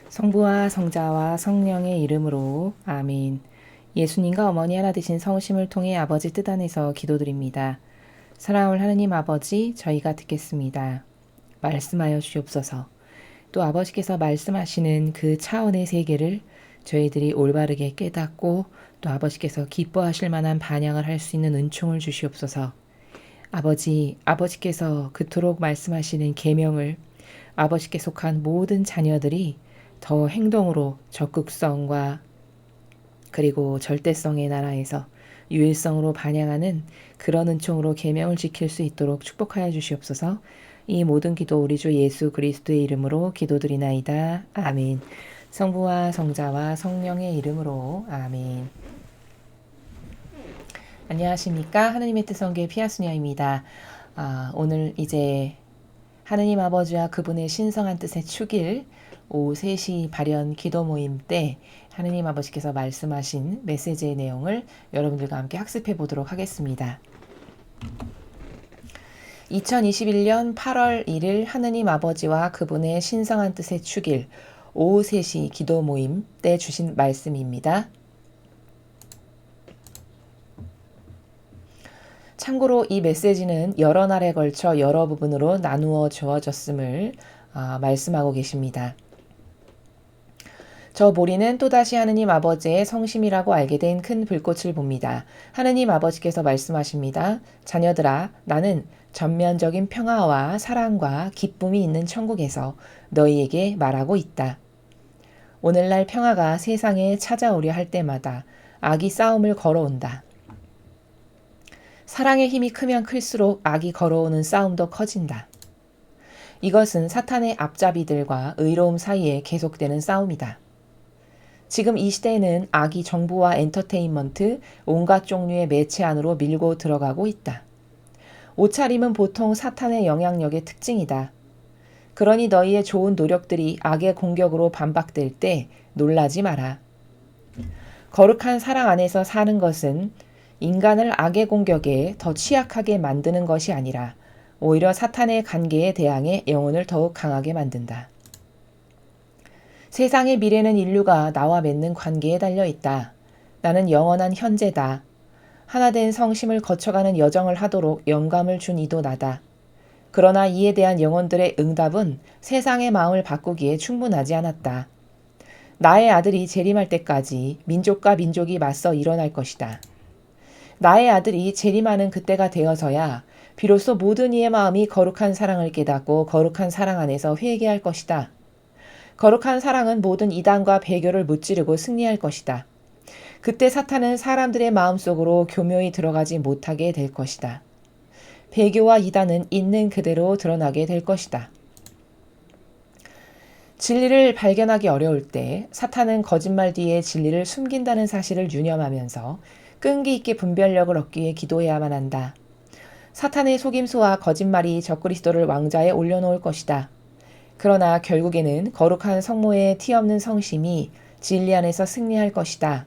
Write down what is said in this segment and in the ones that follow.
성부와 성자와 성령의 이름으로 아멘. 예수님과 어머니 하나 되신 성심을 통해 아버지 뜻 안에서 기도드립니다. 사랑하는 하느님 아버지, 저희가 듣겠습니다. 말씀하여 주옵소서. 또 아버지께서 말씀하시는 그 차원의 세계를 저희들이 올바르게 깨닫고 또 아버지께서 기뻐하실 만한 반영을 할 수 있는 은총을 주시옵소서. 아버지께서 그토록 말씀하시는 계명을 아버지께 속한 모든 자녀들이 더 행동으로 적극성과 그리고 절대성의 나라에서 유일성으로 반영하는 그런 은총으로 계명을 지킬 수 있도록 축복하여 주시옵소서. 이 모든 기도 우리 주 예수 그리스도의 이름으로 기도드리나이다. 아멘. 성부와 성자와 성령의 이름으로 아멘. 안녕하십니까. 하느님의 뜻성교회 피아수녀입니다. 오늘 이제 하느님 아버지와 그분의 신성한 뜻의 축일 오후 3시 발연 기도 모임 때 하느님 아버지께서 말씀하신 메시지의 내용을 여러분들과 함께 학습해 보도록 하겠습니다. 2021년 8월 1일 하느님 아버지와 그분의 신성한 뜻의 축일 오후 3시 기도 모임 때 주신 말씀입니다. 참고로 이 메시지는 여러 날에 걸쳐 여러 부분으로 나누어 주어졌음을 말씀하고 계십니다. 저 보리는 또다시 하느님 아버지의 성심이라고 알게 된 큰 불꽃을 봅니다. 하느님 아버지께서 말씀하십니다. 자녀들아, 나는 전면적인 평화와 사랑과 기쁨이 있는 천국에서 너희에게 말하고 있다. 오늘날 평화가 세상에 찾아오려 할 때마다 악이 싸움을 걸어온다. 사랑의 힘이 크면 클수록 악이 걸어오는 싸움도 커진다. 이것은 사탄의 앞잡이들과 의로움 사이에 계속되는 싸움이다. 지금 이 시대에는 악이 정부와 엔터테인먼트, 온갖 종류의 매체 안으로 밀고 들어가고 있다. 옷차림은 보통 사탄의 영향력의 특징이다. 그러니 너희의 좋은 노력들이 악의 공격으로 반박될 때 놀라지 마라. 거룩한 사랑 안에서 사는 것은 인간을 악의 공격에 더 취약하게 만드는 것이 아니라 오히려 사탄의 관계에 대항해 영혼을 더욱 강하게 만든다. 세상의 미래는 인류가 나와 맺는 관계에 달려 있다. 나는 영원한 현재다. 하나된 성심을 거쳐가는 여정을 하도록 영감을 준 이도 나다. 그러나 이에 대한 영혼들의 응답은 세상의 마음을 바꾸기에 충분하지 않았다. 나의 아들이 재림할 때까지 민족과 민족이 맞서 일어날 것이다. 나의 아들이 재림하는 그때가 되어서야 비로소 모든 이의 마음이 거룩한 사랑을 깨닫고 거룩한 사랑 안에서 회개할 것이다. 거룩한 사랑은 모든 이단과 배교를 무찌르고 승리할 것이다. 그때 사탄은 사람들의 마음속으로 교묘히 들어가지 못하게 될 것이다. 배교와 이단은 있는 그대로 드러나게 될 것이다. 진리를 발견하기 어려울 때 사탄은 거짓말 뒤에 진리를 숨긴다는 사실을 유념하면서 끈기 있게 분별력을 얻기 위해 기도해야만 한다. 사탄의 속임수와 거짓말이 적그리스도를 왕좌에 올려놓을 것이다. 그러나 결국에는 거룩한 성모의 티없는 성심이 진리 안에서 승리할 것이다.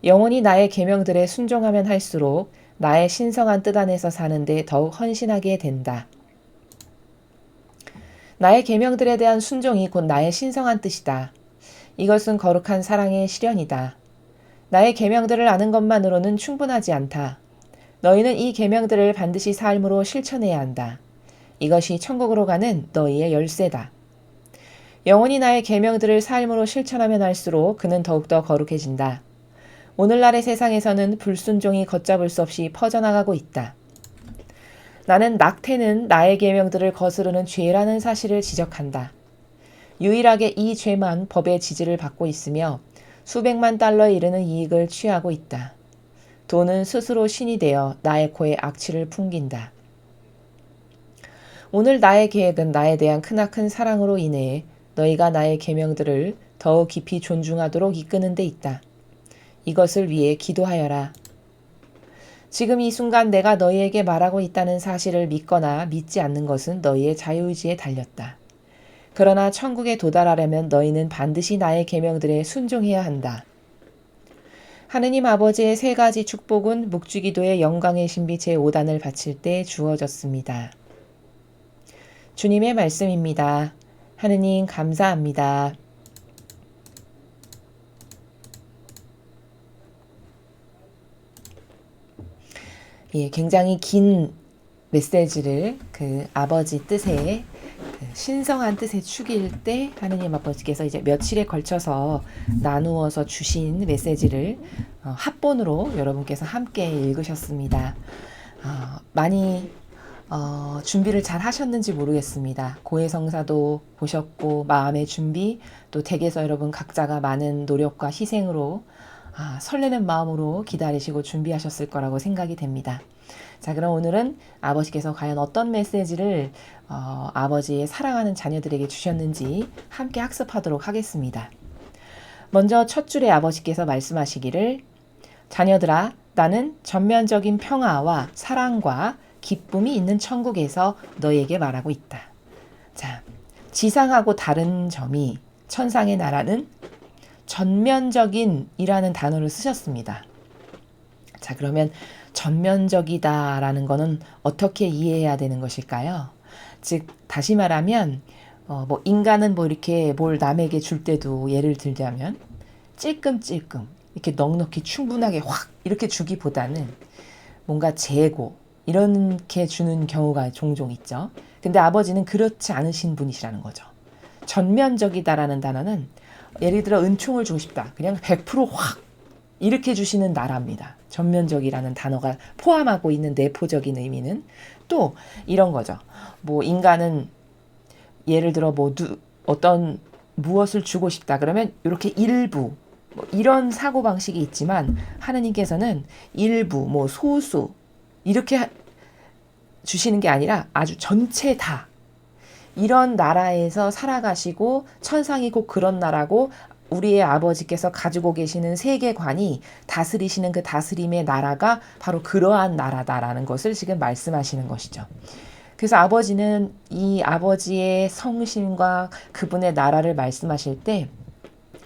영혼이 나의 계명들에 순종하면 할수록 나의 신성한 뜻 안에서 사는데 더욱 헌신하게 된다. 나의 계명들에 대한 순종이 곧 나의 신성한 뜻이다. 이것은 거룩한 사랑의 실현이다. 나의 계명들을 아는 것만으로는 충분하지 않다. 너희는 이 계명들을 반드시 삶으로 실천해야 한다. 이것이 천국으로 가는 너희의 열쇠다. 영혼이 나의 계명들을 삶으로 실천하면 할수록 그는 더욱더 거룩해진다. 오늘날의 세상에서는 불순종이 걷잡을 수 없이 퍼져나가고 있다. 나는 낙태는 나의 계명들을 거스르는 죄라는 사실을 지적한다. 유일하게 이 죄만 법의 지지를 받고 있으며 수백만 달러에 이르는 이익을 취하고 있다. 돈은 스스로 신이 되어 나의 코에 악취를 풍긴다. 오늘 나의 계획은 나에 대한 크나큰 사랑으로 인해 너희가 나의 계명들을 더욱 깊이 존중하도록 이끄는 데 있다. 이것을 위해 기도하여라. 지금 이 순간 내가 너희에게 말하고 있다는 사실을 믿거나 믿지 않는 것은 너희의 자유의지에 달렸다. 그러나 천국에 도달하려면 너희는 반드시 나의 계명들에 순종해야 한다. 하느님 아버지의 3가지 축복은 묵주기도의 영광의 신비 제5단을 바칠 때 주어졌습니다. 주님의 말씀입니다. 하느님 감사합니다. 예, 굉장히 긴 메시지를 그 아버지 뜻의 그 신성한 뜻의 축일 때 하느님 아버지께서 이제 며칠에 걸쳐서 나누어서 주신 메시지를 합본으로 여러분께서 함께 읽으셨습니다. 많이 준비를 잘 하셨는지 모르겠습니다. 고해성사도 보셨고 마음의 준비, 또 댁에서 여러분 각자가 많은 노력과 희생으로 설레는 마음으로 기다리시고 준비하셨을 거라고 생각이 됩니다. 자, 그럼 오늘은 아버지께서 과연 어떤 메시지를 아버지의 사랑하는 자녀들에게 주셨는지 함께 학습하도록 하겠습니다. 먼저 첫 줄에 아버지께서 말씀하시기를, 자녀들아, 나는 전면적인 평화와 사랑과 기쁨이 있는 천국에서 너에게 말하고 있다. 자, 지상하고 다른 점이 천상의 나라는 전면적인 이라는 단어를 쓰셨습니다. 자, 그러면 전면적이다라는 거는 어떻게 이해해야 되는 것일까요? 즉, 다시 말하면 인간은 이렇게 뭘 남에게 줄 때도 예를 들자면 찔끔찔끔 이렇게 넉넉히 충분하게 확 이렇게 주기보다는 뭔가 재고 이렇게 주는 경우가 종종 있죠. 근데 아버지는 그렇지 않으신 분이시라는 거죠. 전면적이다라는 단어는 예를 들어 은총을 주고 싶다. 그냥 100%확 이렇게 주시는 나라입니다. 전면적이라는 단어가 포함하고 있는 내포적인 의미는 또 이런 거죠. 인간은 예를 들어 어떤 무엇을 주고 싶다. 그러면 이렇게 일부 이런 사고방식이 있지만 하느님께서는 일부 소수 이렇게 주시는 게 아니라 아주 전체 다 이런 나라에서 살아가시고 천상이 곧 그런 나라고 우리의 아버지께서 가지고 계시는 세계관이 다스리시는 그 다스림의 나라가 바로 그러한 나라다라는 것을 지금 말씀하시는 것이죠. 그래서 아버지는 이 아버지의 성심과 그분의 나라를 말씀하실 때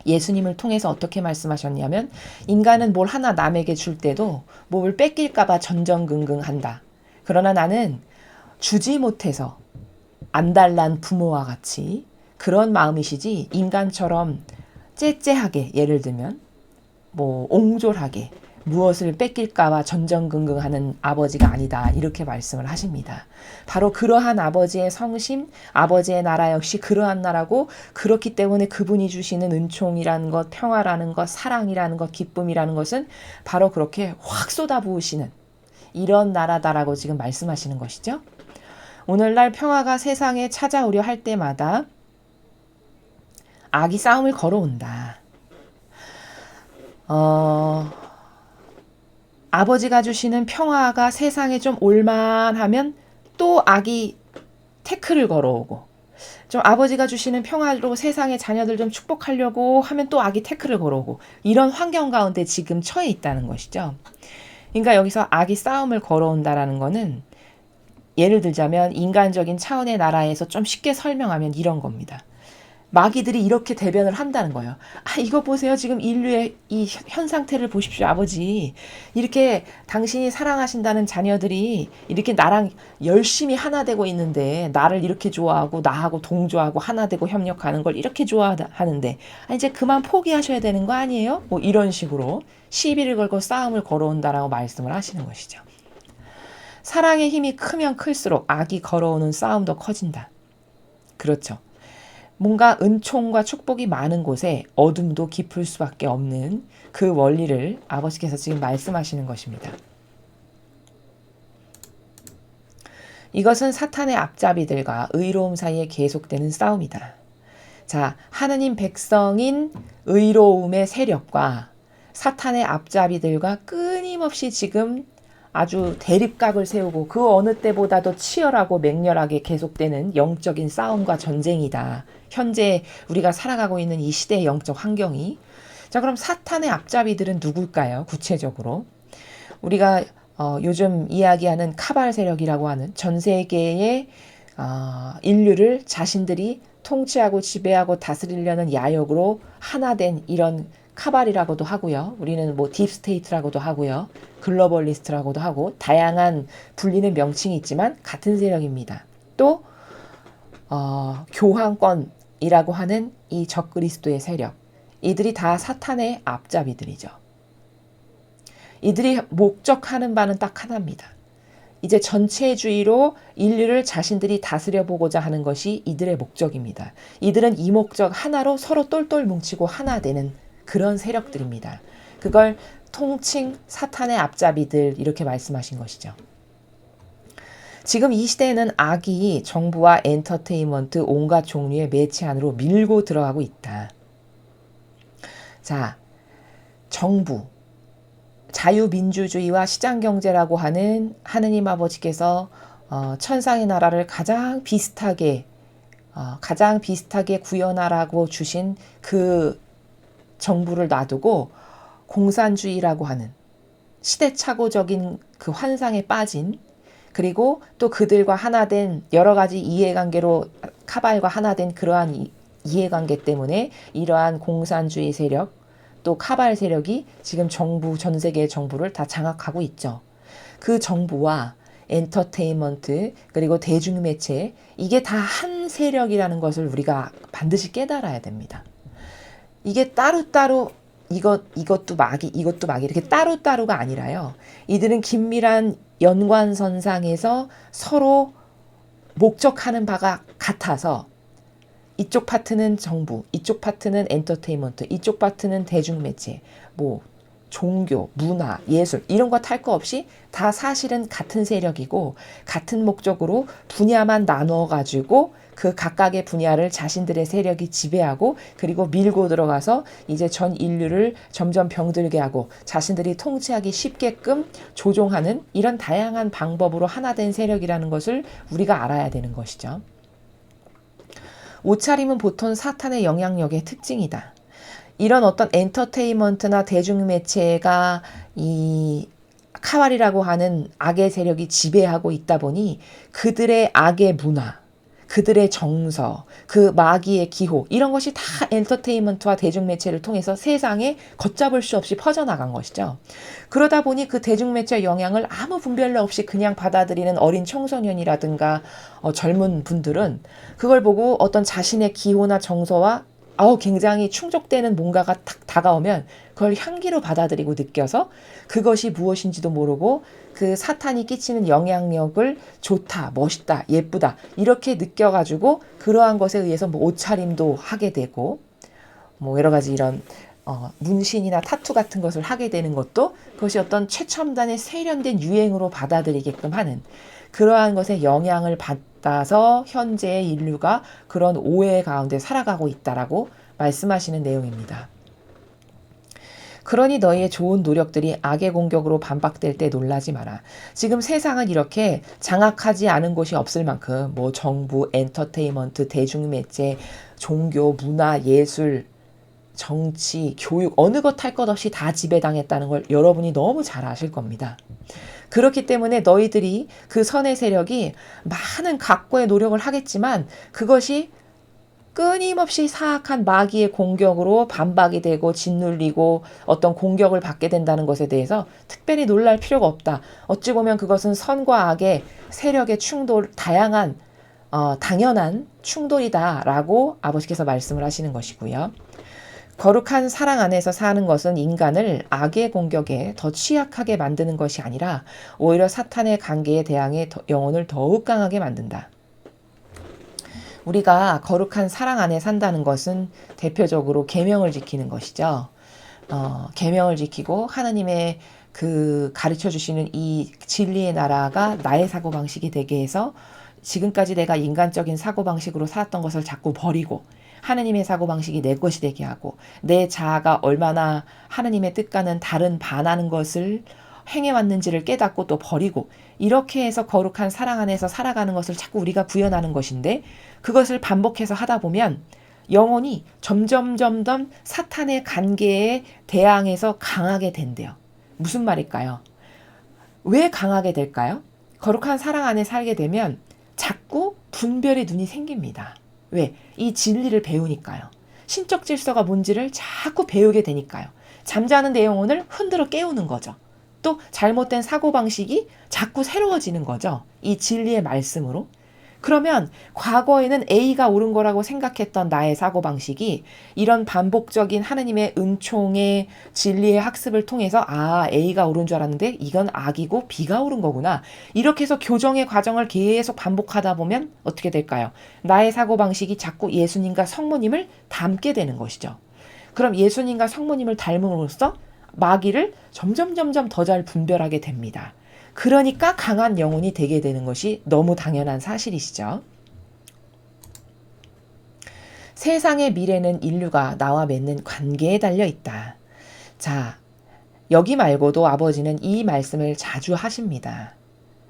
예수님을 통해서 어떻게 말씀하셨냐면, 인간은 뭘 하나 남에게 줄 때도 뭘 뺏길까봐 전전긍긍한다. 그러나 나는 주지 못해서 안달난 부모와 같이 그런 마음이시지 인간처럼 째째하게, 예를 들면 옹졸하게 무엇을 뺏길까봐 전전긍긍하는 아버지가 아니다, 이렇게 말씀을 하십니다. 바로 그러한 아버지의 성심, 아버지의 나라 역시 그러한 나라고, 그렇기 때문에 그분이 주시는 은총이라는 것, 평화라는 것, 사랑이라는 것, 기쁨이라는 것은 바로 그렇게 확 쏟아부으시는 이런 나라다라고 지금 말씀하시는 것이죠. 오늘날 평화가 세상에 찾아오려 할 때마다 악이 싸움을 걸어온다. 아버지가 주시는 평화가 세상에 좀 올만하면 또 악이 태클을 걸어오고, 좀 아버지가 주시는 평화로 세상의 자녀들 좀 축복하려고 하면 또 악이 태클을 걸어오고, 이런 환경 가운데 지금 처해 있다는 것이죠. 그러니까 여기서 악이 싸움을 걸어온다라는 거는 예를 들자면 인간적인 차원의 나라에서 좀 쉽게 설명하면 이런 겁니다. 마귀들이 이렇게 대변을 한다는 거예요. 이거 보세요. 지금 인류의 이 현 상태를 보십시오, 아버지. 이렇게 당신이 사랑하신다는 자녀들이 이렇게 나랑 열심히 하나 되고 있는데, 나를 이렇게 좋아하고 나하고 동조하고 하나 되고 협력하는 걸 이렇게 좋아하는데 이제 그만 포기하셔야 되는 거 아니에요? 이런 식으로 시비를 걸고 싸움을 걸어온다라고 말씀을 하시는 것이죠. 사랑의 힘이 크면 클수록 악이 걸어오는 싸움도 커진다. 그렇죠. 뭔가 은총과 축복이 많은 곳에 어둠도 깊을 수밖에 없는 그 원리를 아버지께서 지금 말씀하시는 것입니다. 이것은 사탄의 앞잡이들과 의로움 사이에 계속되는 싸움이다. 자, 하느님 백성인 의로움의 세력과 사탄의 앞잡이들과 끊임없이 지금 아주 대립각을 세우고 그 어느 때보다도 치열하고 맹렬하게 계속되는 영적인 싸움과 전쟁이다. 현재 우리가 살아가고 있는 이 시대의 영적 환경이. 자, 그럼 사탄의 앞잡이들은 누굴까요? 구체적으로 우리가 요즘 이야기하는 카발 세력이라고 하는 전 세계의 인류를 자신들이 통치하고 지배하고 다스리려는 야욕으로 하나 된 이런 카발이라고도 하고요. 우리는 딥스테이트라고도 하고요. 글로벌리스트라고도 하고 다양한 불리는 명칭이 있지만 같은 세력입니다. 또 교황권이라고 하는 이 적그리스도의 세력, 이들이 다 사탄의 앞잡이들이죠. 이들이 목적하는 바는 딱 하나입니다. 이제 전체주의로 인류를 자신들이 다스려 보고자 하는 것이 이들의 목적입니다. 이들은 이 목적 하나로 서로 똘똘 뭉치고 하나 되는 그런 세력들입니다. 그걸 통칭 사탄의 앞잡이들 이렇게 말씀하신 것이죠. 지금 이 시대에는 악이 정부와 엔터테인먼트 온갖 종류의 매체 안으로 밀고 들어가고 있다. 자, 정부, 자유민주주의와 시장경제라고 하는 하느님 아버지께서 천상의 나라를 가장 비슷하게 구현하라고 주신 그 정부를 놔두고 공산주의라고 하는 시대착오적인 그 환상에 빠진, 그리고 또 그들과 하나 된 여러 가지 이해관계로 카발과 하나 된 그러한 이해관계 때문에 이러한 공산주의 세력 또 카발 세력이 지금 정부, 전 세계 정부를 다 장악하고 있죠. 그 정부와 엔터테인먼트 그리고 대중매체, 이게 다 한 세력이라는 것을 우리가 반드시 깨달아야 됩니다. 이게 따로따로 이것도 마귀 이렇게 따로따로가 아니라요. 이들은 긴밀한 연관선상에서 서로 목적하는 바가 같아서 이쪽 파트는 정부, 이쪽 파트는 엔터테인먼트, 이쪽 파트는 대중매체, 뭐 종교, 문화, 예술 이런 거 탈 거 없이 다 사실은 같은 세력이고 같은 목적으로 분야만 나누어 가지고 그 각각의 분야를 자신들의 세력이 지배하고 그리고 밀고 들어가서 이제 전 인류를 점점 병들게 하고 자신들이 통치하기 쉽게끔 조종하는 이런 다양한 방법으로 하나 된 세력이라는 것을 우리가 알아야 되는 것이죠. 옷차림은 보통 사탄의 영향력의 특징이다. 이런 어떤 엔터테인먼트나 대중매체가 이 카발이라고 하는 악의 세력이 지배하고 있다 보니 그들의 악의 문화, 그들의 정서, 그 마귀의 기호 이런 것이 다 엔터테인먼트와 대중매체를 통해서 세상에 걷잡을 수 없이 퍼져나간 것이죠. 그러다 보니 그 대중매체의 영향을 아무 분별로 없이 그냥 받아들이는 어린 청소년이라든가 젊은 분들은 그걸 보고 어떤 자신의 기호나 정서와 굉장히 충족되는 뭔가가 탁 다가오면 그걸 향기로 받아들이고 느껴서 그것이 무엇인지도 모르고 그 사탄이 끼치는 영향력을 좋다, 멋있다, 예쁘다 이렇게 느껴가지고 그러한 것에 의해서 뭐 옷차림도 하게 되고 뭐 여러 가지 이런 문신이나 타투 같은 것을 하게 되는 것도 그것이 어떤 최첨단의 세련된 유행으로 받아들이게끔 하는 그러한 것에 영향을 받아서 현재의 인류가 그런 오해 가운데 살아가고 있다라고 말씀하시는 내용입니다. 그러니 너희의 좋은 노력들이 악의 공격으로 반박될 때 놀라지 마라. 지금 세상은 이렇게 장악하지 않은 곳이 없을 만큼 뭐 정부, 엔터테인먼트, 대중매체, 종교, 문화, 예술, 정치, 교육 어느 것 할 것 없이 다 지배당했다는 걸 여러분이 너무 잘 아실 겁니다. 그렇기 때문에 너희들이 그 선의 세력이 많은 각고의 노력을 하겠지만 그것이 끊임없이 사악한 마귀의 공격으로 반박이 되고 짓눌리고 어떤 공격을 받게 된다는 것에 대해서 특별히 놀랄 필요가 없다. 어찌 보면 그것은 선과 악의 세력의 충돌, 다양한 당연한 충돌이다라고 아버지께서 말씀을 하시는 것이고요. 거룩한 사랑 안에서 사는 것은 인간을 악의 공격에 더 취약하게 만드는 것이 아니라 오히려 사탄의 관계에 대항해 영혼을 더욱 강하게 만든다. 우리가 거룩한 사랑 안에 산다는 것은 대표적으로 계명을 지키는 것이죠. 계명을 지키고 하나님의 그 가르쳐 주시는 이 진리의 나라가 나의 사고방식이 되게 해서 지금까지 내가 인간적인 사고방식으로 살았던 것을 자꾸 버리고 하느님의 사고방식이 내 것이 되게 하고 내 자아가 얼마나 하느님의 뜻과는 다른 반하는 것을 행해왔는지를 깨닫고 또 버리고 이렇게 해서 거룩한 사랑 안에서 살아가는 것을 자꾸 우리가 구현하는 것인데 그것을 반복해서 하다 보면 영혼이 점점 사탄의 관계에 대항해서 강하게 된대요. 무슨 말일까요? 왜 강하게 될까요? 거룩한 사랑 안에 살게 되면 자꾸 분별의 눈이 생깁니다. 왜? 이 진리를 배우니까요. 신적 질서가 뭔지를 자꾸 배우게 되니까요. 잠자는 내 영혼을 흔들어 깨우는 거죠. 또 잘못된 사고방식이 자꾸 새로워지는 거죠. 이 진리의 말씀으로. 그러면 과거에는 A가 옳은 거라고 생각했던 나의 사고방식이 이런 반복적인 하느님의 은총의 진리의 학습을 통해서 A가 옳은 줄 알았는데 이건 악이고 B가 옳은 거구나. 이렇게 해서 교정의 과정을 계속 반복하다 보면 어떻게 될까요? 나의 사고방식이 자꾸 예수님과 성모님을 닮게 되는 것이죠. 그럼 예수님과 성모님을 닮음으로써 마귀를 점점 더 잘 분별하게 됩니다. 그러니까 강한 영혼이 되게 되는 것이 너무 당연한 사실이시죠. 세상의 미래는 인류가 나와 맺는 관계에 달려 있다. 자, 여기 말고도 아버지는 이 말씀을 자주 하십니다.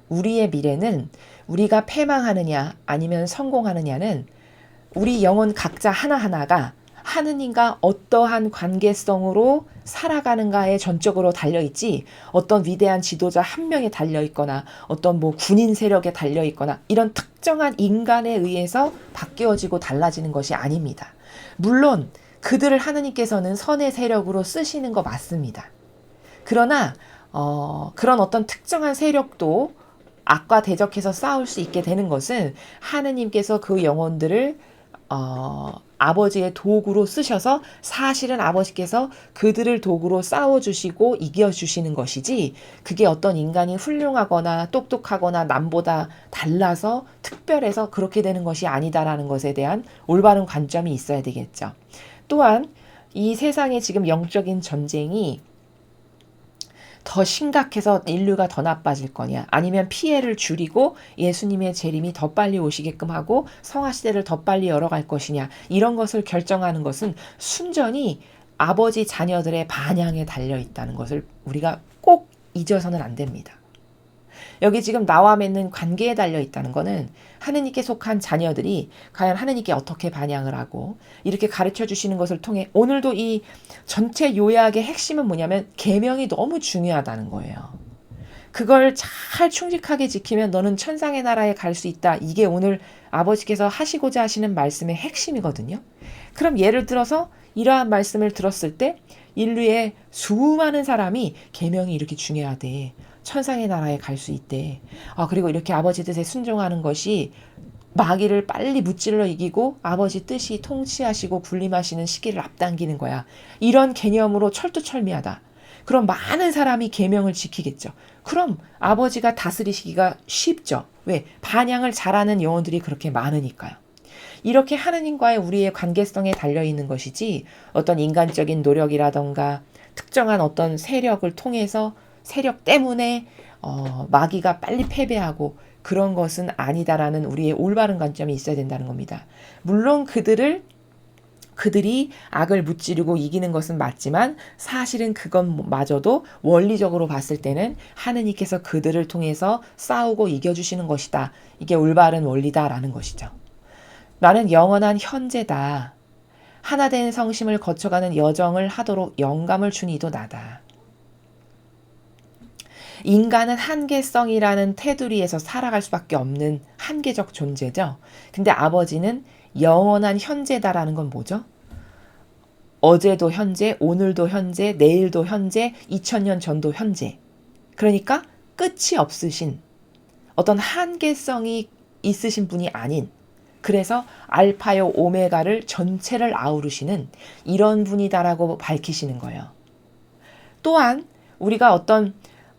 우리의 미래는 우리가 패망하느냐 아니면 성공하느냐는 우리 영혼 각자 하나하나가 하느님과 어떠한 관계성으로 살아가는가에 전적으로 달려있지 어떤 위대한 지도자 한 명에 달려있거나 어떤 군인 세력에 달려있거나 이런 특정한 인간에 의해서 바뀌어지고 달라지는 것이 아닙니다. 물론 그들을 하느님께서는 선의 세력으로 쓰시는 거 맞습니다. 그러나 그런 어떤 특정한 세력도 악과 대적해서 싸울 수 있게 되는 것은 하느님께서 그 영혼들을 아버지의 도구로 쓰셔서 사실은 아버지께서 그들을 도구로 싸워주시고 이겨주시는 것이지 그게 어떤 인간이 훌륭하거나 똑똑하거나 남보다 달라서 특별해서 그렇게 되는 것이 아니다라는 것에 대한 올바른 관점이 있어야 되겠죠. 또한 이 세상의 지금 영적인 전쟁이 더 심각해서 인류가 더 나빠질 거냐 아니면 피해를 줄이고 예수님의 재림이 더 빨리 오시게끔 하고 성화시대를 더 빨리 열어갈 것이냐 이런 것을 결정하는 것은 순전히 아버지 자녀들의 반향에 달려있다는 것을 우리가 꼭 잊어서는 안 됩니다. 여기 지금 나와 맺는 관계에 달려있다는 것은 하느님께 속한 자녀들이 과연 하느님께 어떻게 반향을 하고 이렇게 가르쳐 주시는 것을 통해 오늘도 이 전체 요약의 핵심은 뭐냐면 계명이 너무 중요하다는 거예요. 그걸 잘 충직하게 지키면 너는 천상의 나라에 갈 수 있다. 이게 오늘 아버지께서 하시고자 하시는 말씀의 핵심이거든요. 그럼 예를 들어서 이러한 말씀을 들었을 때 인류의 수많은 사람이 계명이 이렇게 중요하대. 천상의 나라에 갈 수 있대. 그리고 이렇게 아버지 뜻에 순종하는 것이 마귀를 빨리 무찔러 이기고 아버지 뜻이 통치하시고 군림하시는 시기를 앞당기는 거야. 이런 개념으로 철두철미하다. 그럼 많은 사람이 계명을 지키겠죠. 그럼 아버지가 다스리시기가 쉽죠. 왜? 반향을 잘하는 영혼들이 그렇게 많으니까요. 이렇게 하느님과의 우리의 관계성에 달려있는 것이지 어떤 인간적인 노력이라던가 특정한 어떤 세력을 통해서 세력 때문에 마귀가 빨리 패배하고 그런 것은 아니다라는 우리의 올바른 관점이 있어야 된다는 겁니다. 물론 그들이 악을 무찌르고 이기는 것은 맞지만 사실은 그것마저도 원리적으로 봤을 때는 하느님께서 그들을 통해서 싸우고 이겨주시는 것이다. 이게 올바른 원리다라는 것이죠. 나는 영원한 현재다. 하나된 성심을 거쳐가는 여정을 하도록 영감을 준 이도 나다. 인간은 한계성이라는 테두리에서 살아갈 수밖에 없는 한계적 존재죠. 근데 아버지는 영원한 현재다라는 건 뭐죠? 어제도 현재, 오늘도 현재, 내일도 현재, 2000년 전도 현재. 그러니까 끝이 없으신 어떤 한계성이 있으신 분이 아닌 그래서 알파요 오메가를 전체를 아우르시는 이런 분이다라고 밝히시는 거예요. 또한 우리가 어떤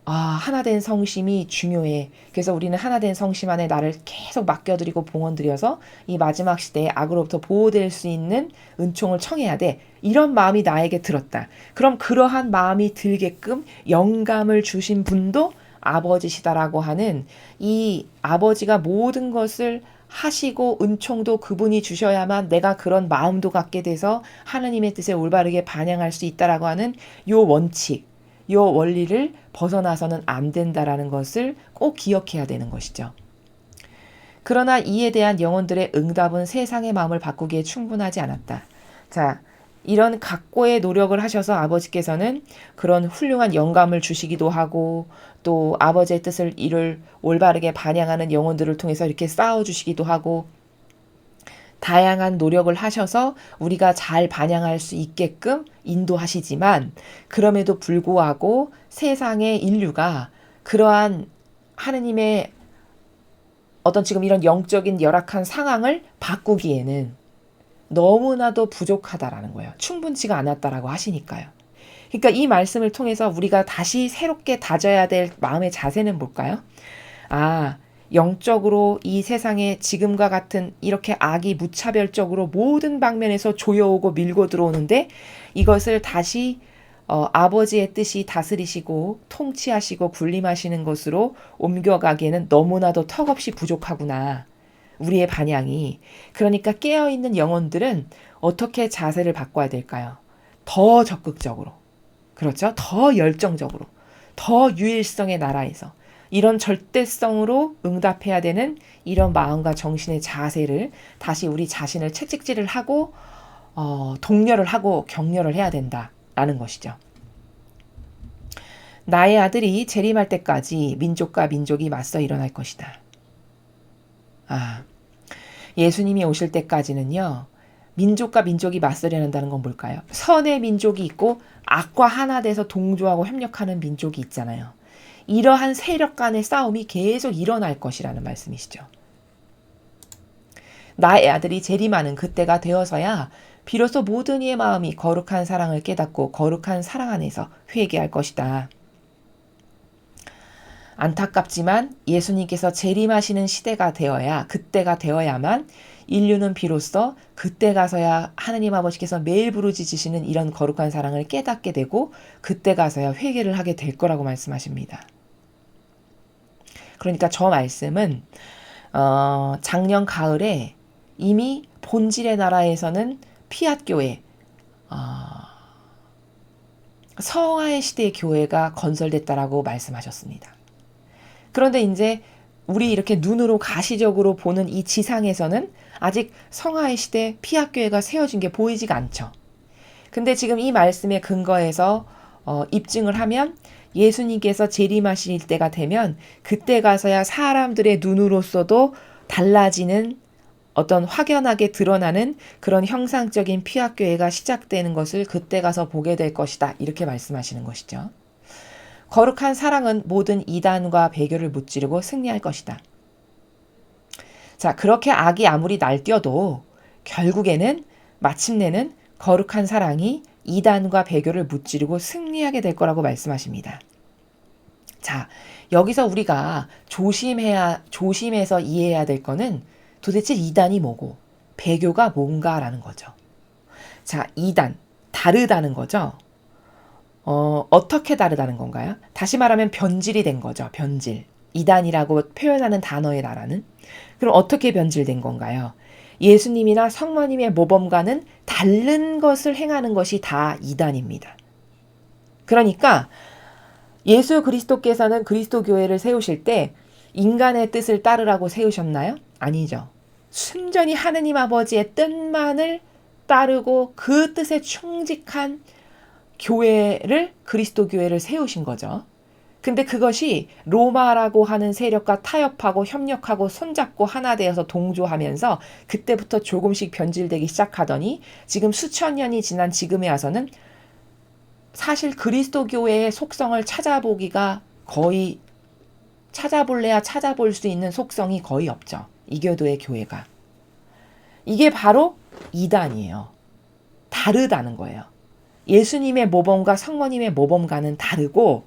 하나된 성심이 중요해. 그래서 우리는 하나된 성심 안에 나를 계속 맡겨드리고 봉헌드려서 이 마지막 시대에 악으로부터 보호될 수 있는 은총을 청해야 돼. 이런 마음이 나에게 들었다. 그럼 그러한 마음이 들게끔 영감을 주신 분도 아버지시다라고 하는 이 아버지가 모든 것을 하시고 은총도 그분이 주셔야만 내가 그런 마음도 갖게 돼서 하느님의 뜻에 올바르게 반영할 수 있다라고 하는 요 원칙, 요 원리를 벗어나서는 안 된다라는 것을 꼭 기억해야 되는 것이죠. 그러나 이에 대한 영혼들의 응답은 세상의 마음을 바꾸기에 충분하지 않았다. 자, 이런 각고의 노력을 하셔서 아버지께서는 그런 훌륭한 영감을 주시기도 하고 또 아버지의 뜻을 이를 올바르게 반영하는 영혼들을 통해서 이렇게 싸워주시기도 하고 다양한 노력을 하셔서 우리가 잘 반영할 수 있게끔 인도하시지만 그럼에도 불구하고 세상의 인류가 그러한 하느님의 어떤 지금 이런 영적인 열악한 상황을 바꾸기에는 너무나도 부족하다라는 거예요. 충분치가 않았다라고 하시니까요. 그러니까 이 말씀을 통해서 우리가 다시 새롭게 다져야 될 마음의 자세는 뭘까요? 아, 영적으로 이 세상에 지금과 같은 이렇게 악이 무차별적으로 모든 방면에서 조여오고 밀고 들어오는데 이것을 다시 아버지의 뜻이 다스리시고 통치하시고 군림하시는 것으로 옮겨가기에는 너무나도 턱없이 부족하구나. 우리의 반향이. 그러니까 깨어있는 영혼들은 어떻게 자세를 바꿔야 될까요? 더 적극적으로. 그렇죠? 더 열정적으로. 더 유일성의 나라에서. 이런 절대성으로 응답해야 되는 이런 마음과 정신의 자세를 다시 우리 자신을 채찍질을 하고 독려를 하고 격려를 해야 된다라는 것이죠. 나의 아들이 재림할 때까지 민족과 민족이 맞서 일어날 것이다. 예수님이 오실 때까지는요. 민족과 민족이 맞서 일어난다는 건 뭘까요? 선의 민족이 있고 악과 하나 돼서 동조하고 협력하는 민족이 있잖아요. 이러한 세력 간의 싸움이 계속 일어날 것이라는 말씀이시죠. 나의 아들이 재림하는 그때가 되어서야 비로소 모든 이의 마음이 거룩한 사랑을 깨닫고 거룩한 사랑 안에서 회개할 것이다. 안타깝지만 예수님께서 재림하시는 시대가 되어야 그때가 되어야만 인류는 비로소 그때 가서야 하느님 아버지께서 매일 부르짖으시는 이런 거룩한 사랑을 깨닫게 되고 그때 가서야 회개를 하게 될 거라고 말씀하십니다. 그러니까 저 말씀은 작년 가을에 이미 본질의 나라에서는 피앗교회 성화의 시대의 교회가 건설됐다라고 말씀하셨습니다. 그런데 이제 우리 이렇게 눈으로 가시적으로 보는 이 지상에서는 아직 성화의 시대 피앗교회가 세워진 게 보이지가 않죠. 근데 지금 이 말씀에 근거해서 입증을 하면 예수님께서 재림하실 때가 되면 그때 가서야 사람들의 눈으로서도 달라지는 어떤 확연하게 드러나는 그런 형상적인 피앗교회가 시작되는 것을 그때 가서 보게 될 것이다. 이렇게 말씀하시는 것이죠. 거룩한 사랑은 모든 이단과 배교를 무찌르고 승리할 것이다. 자, 그렇게 악이 아무리 날뛰어도 결국에는 마침내는 거룩한 사랑이 이단과 배교를 무찌르고 승리하게 될 거라고 말씀하십니다. 자, 여기서 우리가 조심해서 이해해야 될 거는 도대체 이단이 뭐고 배교가 뭔가라는 거죠. 자, 이단, 다르다는 거죠. 어떻게 다르다는 건가요? 다시 말하면 변질이 된 거죠. 변질. 이단이라고 표현하는 단어의 나라는. 그럼 어떻게 변질된 건가요? 예수님이나 성모님의 모범과는 다른 것을 행하는 것이 다 이단입니다. 그러니까 예수 그리스도께서는 그리스도 교회를 세우실 때 인간의 뜻을 따르라고 세우셨나요? 아니죠. 순전히 하느님 아버지의 뜻만을 따르고 그 뜻에 충직한 교회를 그리스도 교회를 세우신 거죠. 근데 그것이 로마라고 하는 세력과 타협하고 협력하고 손잡고 하나 되어서 동조하면서 그때부터 조금씩 변질되기 시작하더니 지금 수천 년이 지난 지금에 와서는 사실 그리스도 교회의 속성을 찾아보기가 거의 찾아볼래야 찾아볼 수 있는 속성이 거의 없죠. 이교도의 교회가. 이게 바로 이단이에요. 다르다는 거예요. 예수님의 모범과 성모님의 모범과는 다르고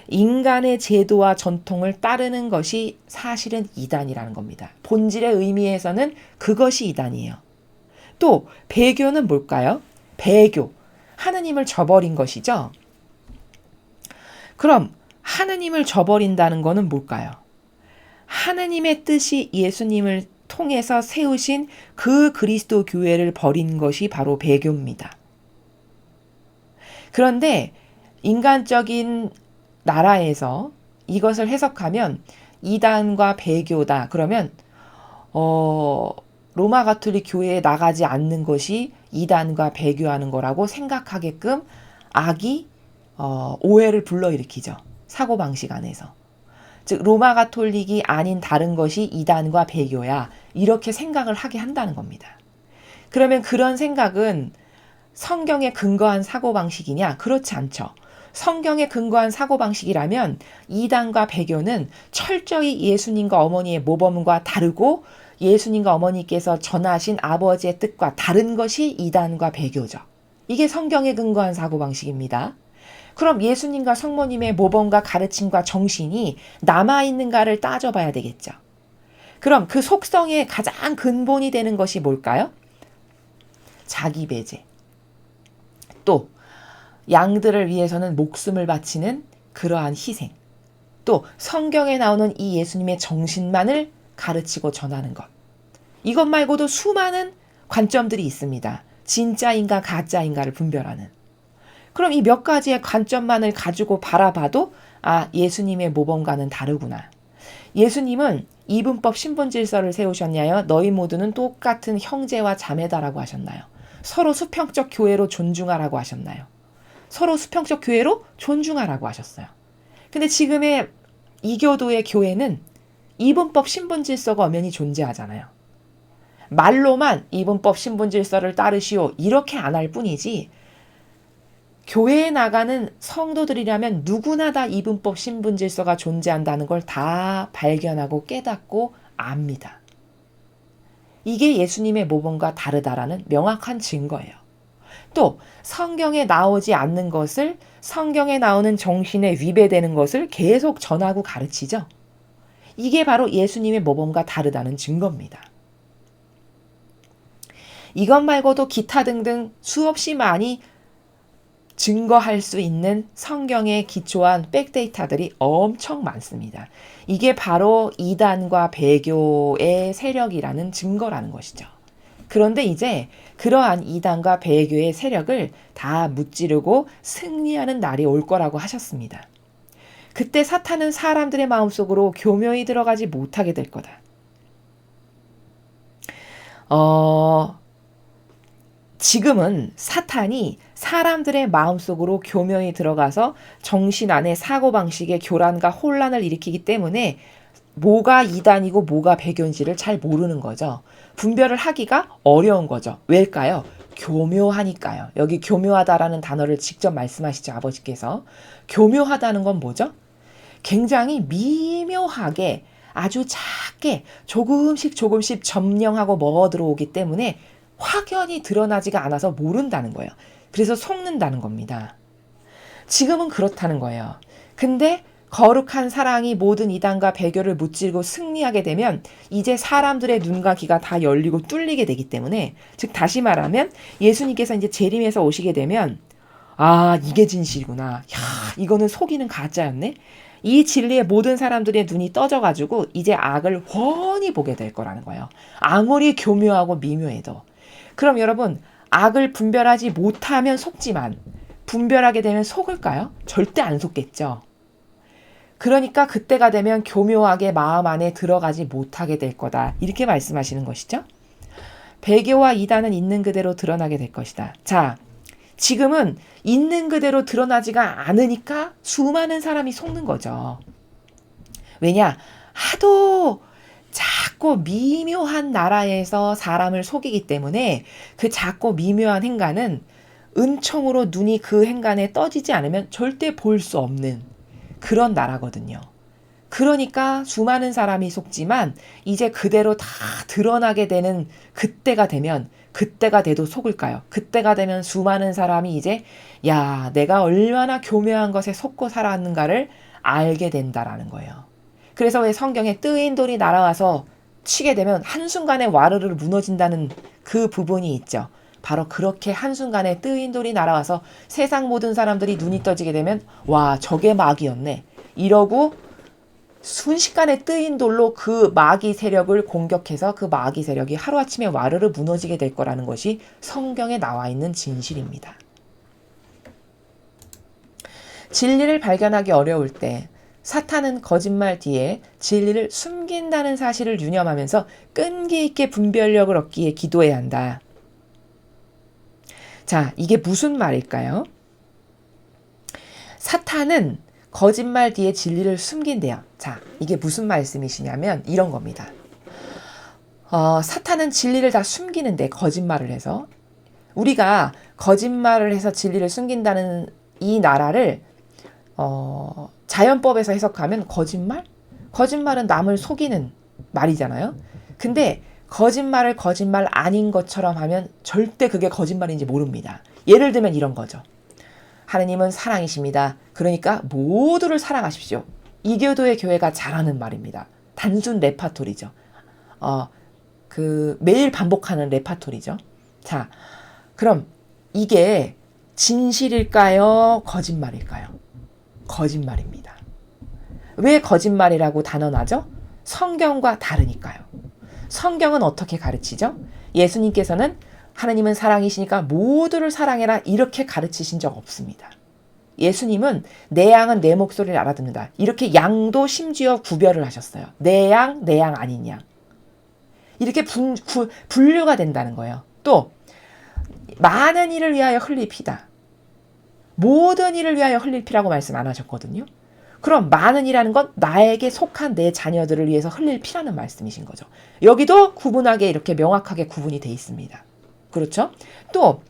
인간의 제도와 전통을 따르는 것이 사실은 이단이라는 겁니다. 본질의 의미에서는 그것이 이단이에요. 또 배교는 뭘까요? 배교. 하느님을 저버린 것이죠. 그럼 하느님을 저버린다는 것은 뭘까요? 하느님의 뜻이 예수님을 통해서 세우신 그 그리스도 교회를 버린 것이 바로 배교입니다. 그런데 인간적인 나라에서 이것을 해석하면 이단과 배교다. 그러면 로마 가톨릭 교회에 나가지 않는 것이 이단과 배교하는 거라고 생각하게끔 악이 오해를 불러일으키죠. 사고방식 안에서. 즉 로마 가톨릭이 아닌 다른 것이 이단과 배교야. 이렇게 생각을 하게 한다는 겁니다. 그러면 그런 생각은 성경에 근거한 사고방식이냐? 그렇지 않죠. 성경에 근거한 사고방식이라면 이단과 배교는 철저히 예수님과 어머니의 모범과 다르고 예수님과 어머니께서 전하신 아버지의 뜻과 다른 것이 이단과 배교죠. 이게 성경에 근거한 사고방식입니다. 그럼 예수님과 성모님의 모범과 가르침과 정신이 남아있는가를 따져봐야 되겠죠. 그럼 그 속성의 가장 근본이 되는 것이 뭘까요? 자기 배제. 또 양들을 위해서는 목숨을 바치는 그러한 희생. 또 성경에 나오는 이 예수님의 정신만을 가르치고 전하는 것. 이것 말고도 수많은 관점들이 있습니다. 진짜인가 가짜인가를 분별하는. 그럼 이 몇 가지의 관점만을 가지고 바라봐도 예수님의 모범과는 다르구나. 예수님은 이분법 신분질서를 세우셨냐요? 너희 모두는 똑같은 형제와 자매다라고 하셨나요? 서로 수평적 교회로 존중하라고 하셨나요? 서로 수평적 교회로 존중하라고 하셨어요. 근데 지금의 이교도의 교회는 이분법 신분질서가 엄연히 존재하잖아요. 말로만 이분법 신분질서를 따르시오 이렇게 안 할 뿐이지 교회에 나가는 성도들이라면 누구나 다 이분법 신분질서가 존재한다는 걸 다 발견하고 깨닫고 압니다. 이게 예수님의 모범과 다르다라는 명확한 증거예요. 또 성경에 나오지 않는 것을 성경에 나오는 정신에 위배되는 것을 계속 전하고 가르치죠. 이게 바로 예수님의 모범과 다르다는 증거입니다. 이것 말고도 기타 등등 수없이 많이 증거할 수 있는 성경에 기초한 백데이터들이 엄청 많습니다. 이게 바로 이단과 배교의 세력이라는 증거라는 것이죠. 그런데 이제 그러한 이단과 배교의 세력을 다 무찌르고 승리하는 날이 올 거라고 하셨습니다. 그때 사탄은 사람들의 마음속으로 교묘히 들어가지 못하게 될 거다. 지금은 사탄이 사람들의 마음속으로 교묘히 들어가서 정신 안에 사고방식의 교란과 혼란을 일으키기 때문에 뭐가 이단이고 뭐가 배교인지를 잘 모르는 거죠. 분별을 하기가 어려운 거죠. 왜일까요? 교묘하니까요. 여기 교묘하다라는 단어를 직접 말씀하시죠. 아버지께서. 교묘하다는 건 뭐죠? 굉장히 미묘하게 아주 작게 조금씩 점령하고 먹어 들어오기 때문에 확연히 드러나지가 않아서 모른다는 거예요. 그래서 속는다는 겁니다. 지금은 그렇다는 거예요. 근데 거룩한 사랑이 모든 이단과 배교를 무찌르고 승리하게 되면 이제 사람들의 눈과 귀가 다 열리고 뚫리게 되기 때문에 즉 다시 말하면 예수님께서 이제 재림해서 오시게 되면 이게 진실이구나. 야, 이거는 속이는 가짜였네. 이 진리에 모든 사람들의 눈이 떠져가지고 이제 악을 훤히 보게 될 거라는 거예요. 아무리 교묘하고 미묘해도. 그럼 여러분 악을 분별하지 못하면 속지만 분별하게 되면 속을까요? 절대 안 속겠죠. 그러니까 그때가 되면 교묘하게 마음 안에 들어가지 못하게 될 거다. 이렇게 말씀하시는 것이죠. 배교와 이단은 있는 그대로 드러나게 될 것이다. 자, 지금은 있는 그대로 드러나지가 않으니까 수많은 사람이 속는 거죠. 왜냐? 하도 작고 미묘한 나라에서 사람을 속이기 때문에 그 작고 미묘한 행간은 은총으로 눈이 그 행간에 떠지지 않으면 절대 볼 수 없는 그런 나라거든요. 그러니까 수많은 사람이 속지만 이제 그대로 다 드러나게 되는 그때가 돼도 속을까요? 그때가 되면 수많은 사람이 이제 내가 얼마나 교묘한 것에 속고 살았는가를 알게 된다라는 거예요. 그래서 왜 성경에 뜨인 돌이 날아와서 치게 되면 한순간에 와르르 무너진다는 그 부분이 있죠. 바로 그렇게 한순간에 뜨인 돌이 날아와서 세상 모든 사람들이 눈이 떠지게 되면 저게 마귀였네. 이러고 순식간에 뜨인 돌로 그 마귀 세력을 공격해서 그 마귀 세력이 하루아침에 와르르 무너지게 될 거라는 것이 성경에 나와 있는 진실입니다. 진리를 발견하기 어려울 때 사탄은 거짓말 뒤에 진리를 숨긴다는 사실을 유념하면서 끈기 있게 분별력을 얻기에 기도해야 한다. 자, 이게 무슨 말일까요? 사탄은 거짓말 뒤에 진리를 숨긴대요. 자, 이게 무슨 말씀이시냐면 이런 겁니다. 사탄은 진리를 다 숨기는데 거짓말을 해서 우리가 거짓말을 해서 진리를 숨긴다는 이 나라를 자연법에서 해석하면 거짓말? 거짓말은 남을 속이는 말이잖아요. 근데 거짓말을 거짓말 아닌 것처럼 하면 절대 그게 거짓말인지 모릅니다. 예를 들면 이런 거죠. 하느님은 사랑이십니다. 그러니까 모두를 사랑하십시오. 이교도의 교회가 잘하는 말입니다. 단순 레파토리죠. 매일 반복하는 레파토리죠. 자, 그럼 이게 진실일까요? 거짓말일까요? 거짓말입니다. 왜 거짓말이라고 단언하죠? 성경과 다르니까요. 성경은 어떻게 가르치죠? 예수님께서는 하나님은 사랑이시니까 모두를 사랑해라 이렇게 가르치신 적 없습니다. 예수님은 내 양은 내 목소리를 알아듣는다. 이렇게 양도 심지어 구별을 하셨어요. 내 양, 내 양 아닌 양. 이렇게 분류가 된다는 거예요. 또 많은 일을 위하여 흘릴 피다. 모든 일을 위하여 흘릴 피라고 말씀 안 하셨거든요. 그럼 많은 일이라는 건 나에게 속한 내 자녀들을 위해서 흘릴 피라는 말씀이신 거죠. 여기도 구분하게 이렇게 명확하게 구분이 돼 있습니다. 그렇죠? 또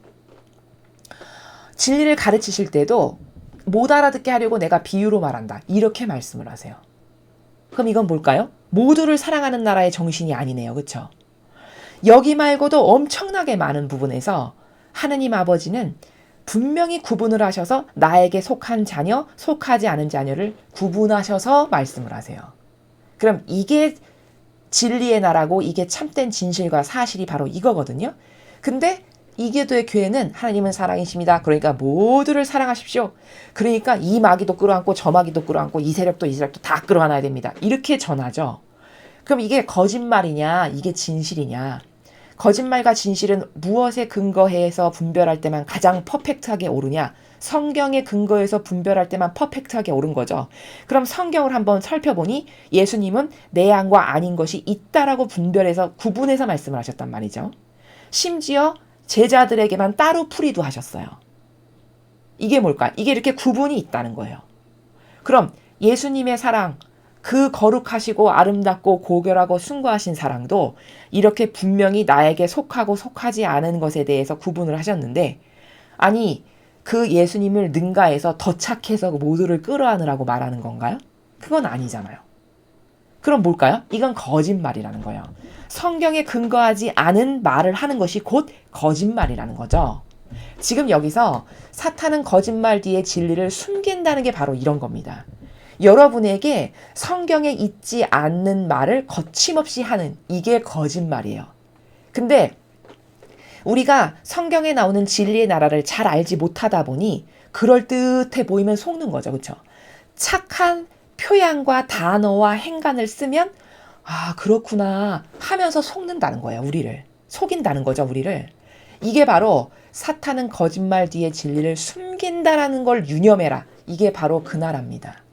진리를 가르치실 때도 못 알아듣게 하려고 내가 비유로 말한다. 이렇게 말씀을 하세요. 그럼 이건 뭘까요? 모두를 사랑하는 나라의 정신이 아니네요. 그렇죠? 여기 말고도 엄청나게 많은 부분에서 하느님 아버지는 분명히 구분을 하셔서 나에게 속한 자녀, 속하지 않은 자녀를 구분하셔서 말씀을 하세요. 그럼 이게 진리의 나라고 이게 참된 진실과 사실이 바로 이거거든요. 근데 이교도의 교회는 하나님은 사랑이십니다. 그러니까 모두를 사랑하십시오. 그러니까 이 마귀도 끌어안고 저 마귀도 끌어안고 이 세력도 다 끌어안아야 됩니다. 이렇게 전하죠. 그럼 이게 거짓말이냐 이게 진실이냐. 거짓말과 진실은 무엇에 근거해서 분별할 때만 가장 퍼펙트하게 옳으냐. 성경의 근거에서 분별할 때만 퍼펙트하게 옳은 거죠. 그럼 성경을 한번 살펴보니 예수님은 내 양과 아닌 것이 있다라고 분별해서 구분해서 말씀을 하셨단 말이죠. 심지어 제자들에게만 따로 풀이도 하셨어요. 이게 뭘까? 이게 이렇게 구분이 있다는 거예요. 그럼 예수님의 사랑, 그 거룩하시고 아름답고 고결하고 숭고하신 사랑도 이렇게 분명히 나에게 속하고 속하지 않은 것에 대해서 구분을 하셨는데, 아니 그 예수님을 능가해서 더 착해서 모두를 끌어안으라고 말하는 건가요? 그건 아니잖아요. 그럼 뭘까요? 이건 거짓말이라는 거예요. 성경에 근거하지 않은 말을 하는 것이 곧 거짓말이라는 거죠. 지금 여기서 사탄은 거짓말 뒤에 진리를 숨긴다는 게 바로 이런 겁니다. 여러분에게 성경에 있지 않는 말을 거침없이 하는 이게 거짓말이에요. 근데 우리가 성경에 나오는 진리의 나라를 잘 알지 못하다 보니 그럴듯해 보이면 속는 거죠. 그렇죠? 착한 표양과 단어와 행간을 쓰면 아 그렇구나 하면서 속는다는 거예요. 우리를 속인다는 거죠. 우리를. 이게 바로 사탄은 거짓말 뒤에 진리를 숨긴다라는 걸 유념해라. 이게 바로 그 나라입니다.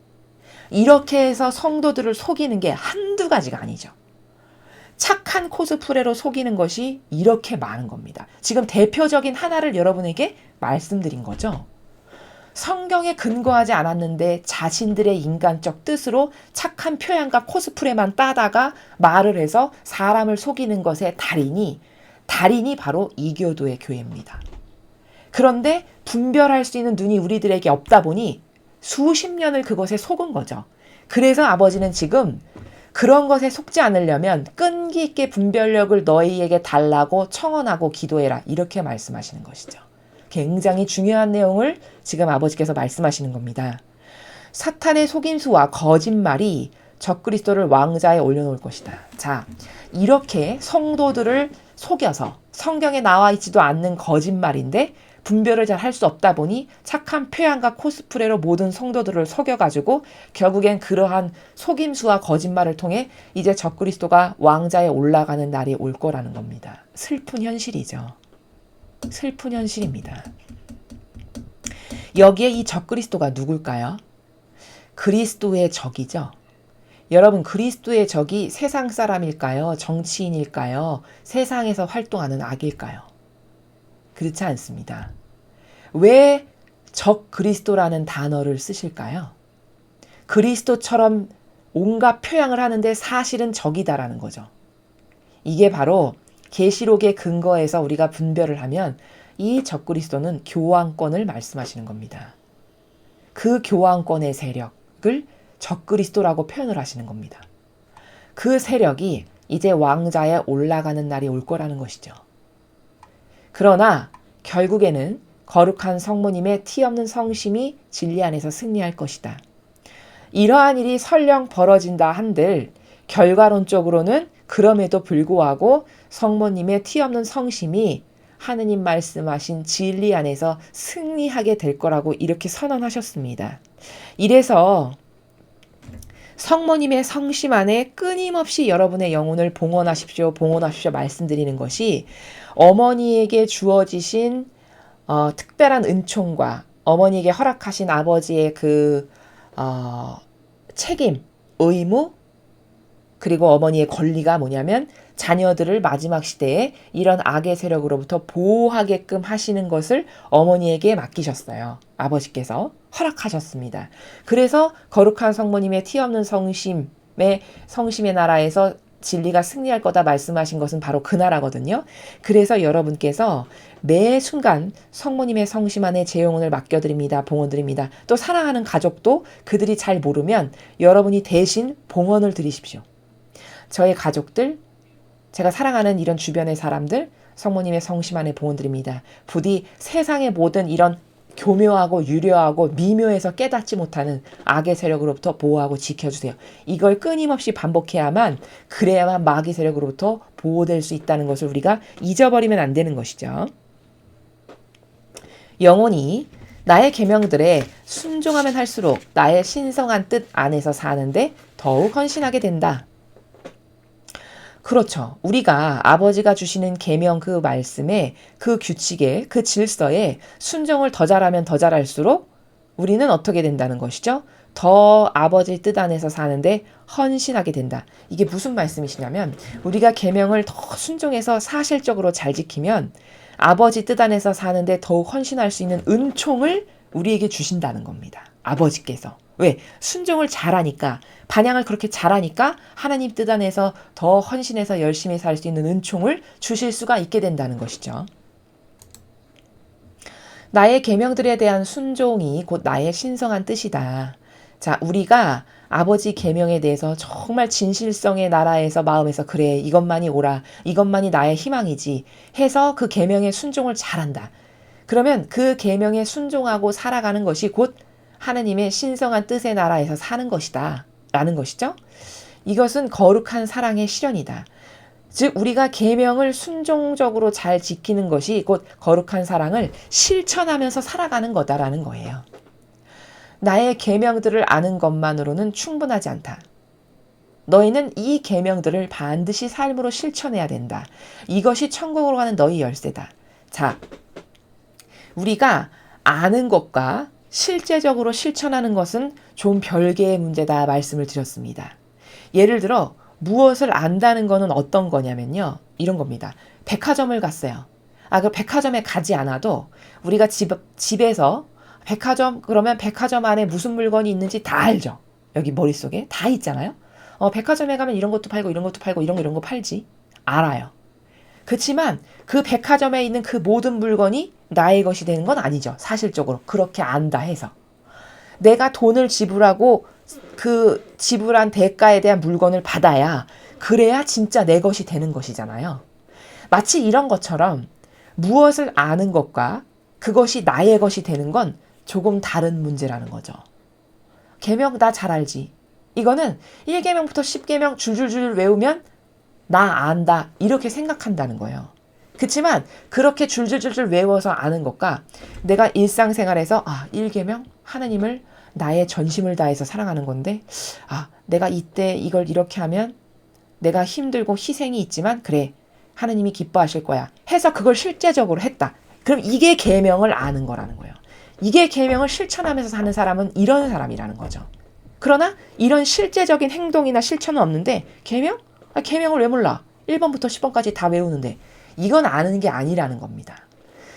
이렇게 해서 성도들을 속이는 게 한두 가지가 아니죠. 착한 코스프레로 속이는 것이 이렇게 많은 겁니다. 지금 대표적인 하나를 여러분에게 말씀드린 거죠. 성경에 근거하지 않았는데 자신들의 인간적 뜻으로 착한 표현과 코스프레만 따다가 말을 해서 사람을 속이는 것의 달인이 바로 이교도의 교회입니다. 그런데 분별할 수 있는 눈이 우리들에게 없다 보니 수십 년을 그것에 속은 거죠. 그래서 아버지는 지금 그런 것에 속지 않으려면 끈기 있게 분별력을 너희에게 달라고 청원하고 기도해라. 이렇게 말씀하시는 것이죠. 굉장히 중요한 내용을 지금 아버지께서 말씀하시는 겁니다. 사탄의 속임수와 거짓말이 적그리스도를 왕좌에 올려놓을 것이다. 자, 이렇게 성도들을 속여서 성경에 나와 있지도 않는 거짓말인데 분별을 잘 할 수 없다 보니 착한 표현과 코스프레로 모든 성도들을 속여가지고 결국엔 그러한 속임수와 거짓말을 통해 이제 적그리스도가 왕좌에 올라가는 날이 올 거라는 겁니다. 슬픈 현실이죠. 슬픈 현실입니다. 여기에 이 적그리스도가 누굴까요? 그리스도의 적이죠. 여러분, 그리스도의 적이 세상 사람일까요? 정치인일까요? 세상에서 활동하는 악일까요? 그렇지 않습니다. 왜 적 그리스도라는 단어를 쓰실까요? 그리스도처럼 온갖 표양을 하는데 사실은 적이다라는 거죠. 이게 바로 계시록의 근거에서 우리가 분별을 하면 이 적그리스도는 교황권을 말씀하시는 겁니다. 그 교황권의 세력을 적그리스도라고 표현을 하시는 겁니다. 그 세력이 이제 왕좌에 올라가는 날이 올 거라는 것이죠. 그러나 결국에는 거룩한 성모님의 티 없는 성심이 진리 안에서 승리할 것이다. 이러한 일이 설령 벌어진다 한들 결과론적으로는 그럼에도 불구하고 성모님의 티 없는 성심이 하느님 말씀하신 진리 안에서 승리하게 될 거라고 이렇게 선언하셨습니다. 이래서 성모님의 성심 안에 끊임없이 여러분의 영혼을 봉헌하십시오, 봉헌하십시오 말씀드리는 것이 어머니에게 주어지신 특별한 은총과 어머니에게 허락하신 아버지의 그 책임, 의무, 그리고 어머니의 권리가 뭐냐면 자녀들을 마지막 시대에 이런 악의 세력으로부터 보호하게끔 하시는 것을 어머니에게 맡기셨어요. 아버지께서 허락하셨습니다. 그래서 거룩한 성모님의 티 없는 성심의 나라에서 진리가 승리할 거다 말씀하신 것은 바로 그 나라거든요. 그래서 여러분께서 매 순간 성모님의 성심 안에 제 영혼을 맡겨드립니다. 봉헌드립니다. 또 사랑하는 가족도 그들이 잘 모르면 여러분이 대신 봉헌을 드리십시오. 저의 가족들, 제가 사랑하는 이런 주변의 사람들, 성모님의 성심 안에 봉헌드립니다. 부디 세상의 모든 이런 교묘하고 유려하고 미묘해서 깨닫지 못하는 악의 세력으로부터 보호하고 지켜주세요. 이걸 끊임없이 반복해야만 그래야만 마귀 세력으로부터 보호될 수 있다는 것을 우리가 잊어버리면 안 되는 것이죠. 영혼이 나의 계명들에 순종하면 할수록 나의 신성한 뜻 안에서 사는데 더욱 헌신하게 된다. 그렇죠. 우리가 아버지가 주시는 계명 그 말씀에 그 규칙에 그 질서에 순종을 더 잘하면 더 잘할수록 우리는 어떻게 된다는 것이죠? 더 아버지 뜻 안에서 사는데 헌신하게 된다. 이게 무슨 말씀이시냐면 우리가 계명을 더 순종해서 사실적으로 잘 지키면 아버지 뜻 안에서 사는데 더욱 헌신할 수 있는 은총을 우리에게 주신다는 겁니다. 아버지께서. 왜? 순종을 잘하니까, 반향을 그렇게 잘하니까 하나님 뜻 안에서 더 헌신해서 열심히 살 수 있는 은총을 주실 수가 있게 된다는 것이죠. 나의 계명들에 대한 순종이 곧 나의 신성한 뜻이다. 자, 우리가 아버지 계명에 대해서 정말 진실성의 나라에서 마음에서 그래, 이것만이 옳아, 이것만이 나의 희망이지 해서 그 계명에 순종을 잘한다. 그러면 그 계명에 순종하고 살아가는 것이 곧 하느님의 신성한 뜻의 나라에서 사는 것이다 라는 것이죠. 이것은 거룩한 사랑의 실현이다. 즉 우리가 계명을 순종적으로 잘 지키는 것이 곧 거룩한 사랑을 실천하면서 살아가는 거다라는 거예요. 나의 계명들을 아는 것만으로는 충분하지 않다. 너희는 이 계명들을 반드시 삶으로 실천해야 된다. 이것이 천국으로 가는 너희 열쇠다. 자, 우리가 아는 것과 실제적으로 실천하는 것은 좀 별개의 문제다 말씀을 드렸습니다. 예를 들어 무엇을 안다는 거는 어떤 거냐면요. 이런 겁니다. 백화점을 갔어요. 그 백화점에 가지 않아도 우리가 집에서 백화점 그러면 백화점 안에 무슨 물건이 있는지 다 알죠. 여기 머릿속에 다 있잖아요. 백화점에 가면 이런 것도 팔고 이런 것도 팔고 이런 거 팔지. 알아요. 그렇지만 그 백화점에 있는 그 모든 물건이 나의 것이 되는 건 아니죠. 사실적으로 그렇게 안다 해서. 내가 돈을 지불하고 그 지불한 대가에 대한 물건을 받아야 그래야 진짜 내 것이 되는 것이잖아요. 마치 이런 것처럼 무엇을 아는 것과 그것이 나의 것이 되는 건 조금 다른 문제라는 거죠. 계명 나 잘 알지. 이거는 1계명부터 10계명 줄줄줄 외우면 나 안다 이렇게 생각한다는 거예요. 그렇지만 그렇게 줄줄줄줄 외워서 아는 것과 내가 일상생활에서 1계명 하나님을 나의 전심을 다해서 사랑하는 건데 내가 이때 이걸 이렇게 하면 내가 힘들고 희생이 있지만 그래 하나님이 기뻐하실 거야 해서 그걸 실제적으로 했다. 그럼 이게 계명을 아는 거라는 거예요. 이게 계명을 실천하면서 사는 사람은 이런 사람이라는 거죠. 그러나 이런 실제적인 행동이나 실천은 없는데 계명? 계명을 왜 몰라? 1번부터 10번까지 다 외우는데 이건 아는 게 아니라는 겁니다.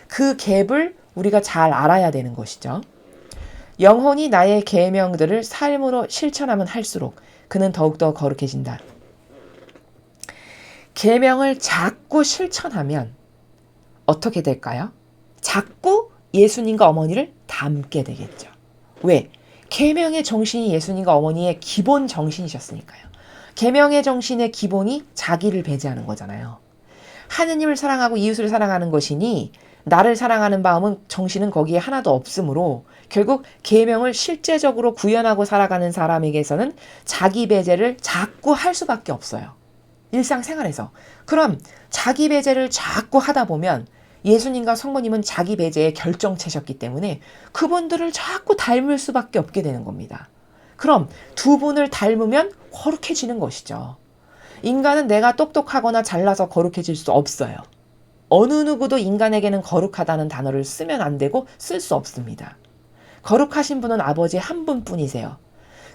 그 갭을 우리가 잘 알아야 되는 것이죠. 영혼이 나의 계명들을 삶으로 실천하면 할수록 그는 더욱더 거룩해진다. 계명을 자꾸 실천하면 어떻게 될까요? 자꾸 예수님과 어머니를 닮게 되겠죠. 왜? 계명의 정신이 예수님과 어머니의 기본 정신이셨으니까요. 계명의 정신의 기본이 자기를 배제하는 거잖아요. 하느님을 사랑하고 이웃을 사랑하는 것이니 나를 사랑하는 마음은 정신은 거기에 하나도 없으므로 결국 계명을 실제적으로 구현하고 살아가는 사람에게서는 자기 배제를 자꾸 할 수밖에 없어요. 일상생활에서. 그럼 자기 배제를 자꾸 하다 보면 예수님과 성모님은 자기 배제의 결정체셨기 때문에 그분들을 자꾸 닮을 수밖에 없게 되는 겁니다. 그럼 두 분을 닮으면 거룩해지는 것이죠. 인간은 내가 똑똑하거나 잘나서 거룩해질 수 없어요. 어느 누구도 인간에게는 거룩하다는 단어를 쓰면 안 되고 쓸 수 없습니다. 거룩하신 분은 아버지 한 분뿐이세요.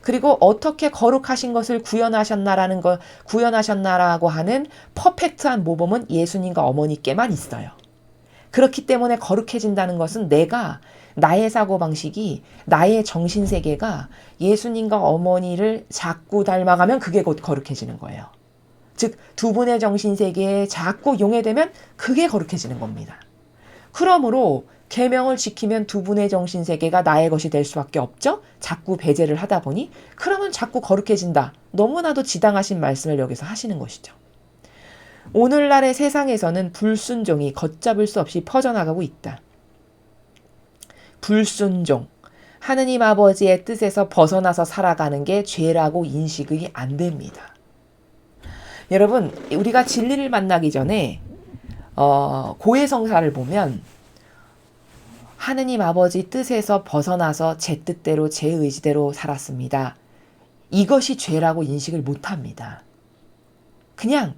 그리고 어떻게 거룩하신 것을 구현하셨나라고 하는 퍼펙트한 모범은 예수님과 어머니께만 있어요. 그렇기 때문에 거룩해진다는 것은 내가 나의 사고방식이 나의 정신세계가 예수님과 어머니를 자꾸 닮아가면 그게 곧 거룩해지는 거예요. 즉 두 분의 정신세계에 자꾸 용해되면 그게 거룩해지는 겁니다. 그러므로 계명을 지키면 두 분의 정신세계가 나의 것이 될 수밖에 없죠. 자꾸 배제를 하다 보니 그러면 자꾸 거룩해진다. 너무나도 지당하신 말씀을 여기서 하시는 것이죠. 오늘날의 세상에서는 불순종이 걷잡을 수 없이 퍼져나가고 있다. 불순종, 하느님 아버지의 뜻에서 벗어나서 살아가는 게 죄라고 인식이 안 됩니다. 여러분, 우리가 진리를 만나기 전에 고해성사를 보면 하느님 아버지 뜻에서 벗어나서 제 뜻대로 제 의지대로 살았습니다. 이것이 죄라고 인식을 못합니다. 그냥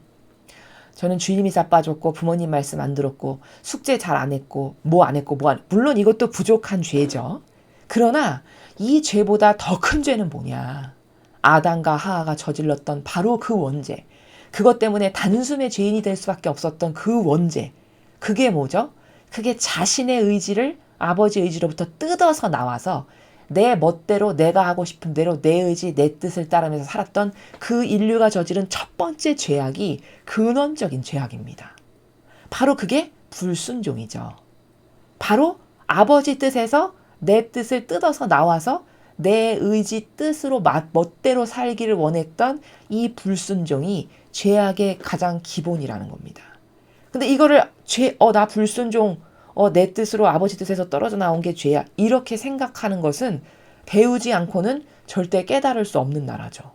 저는 주일미사 빠졌고 부모님 말씀 안 들었고 숙제 잘 안 했고 물론 이것도 부족한 죄죠. 그러나 이 죄보다 더 큰 죄는 뭐냐. 아담과 하하가 저질렀던 바로 그 원죄. 그것 때문에 단숨에 죄인이 될 수밖에 없었던 그 원죄. 그게 뭐죠? 그게 자신의 의지를 아버지 의지로부터 뜯어서 나와서 내 멋대로 내가 하고 싶은 대로 내 의지 내 뜻을 따르면서 살았던 그 인류가 저지른 첫 번째 죄악이 근원적인 죄악입니다. 바로 그게 불순종이죠. 바로 아버지 뜻에서 내 뜻을 뜯어서 나와서 내 의지 뜻으로 멋대로 살기를 원했던 이 불순종이 죄악의 가장 기본이라는 겁니다. 근데 이거를 나 불순종 내 뜻으로 아버지 뜻에서 떨어져 나온 게 죄야. 이렇게 생각하는 것은 배우지 않고는 절대 깨달을 수 없는 나라죠.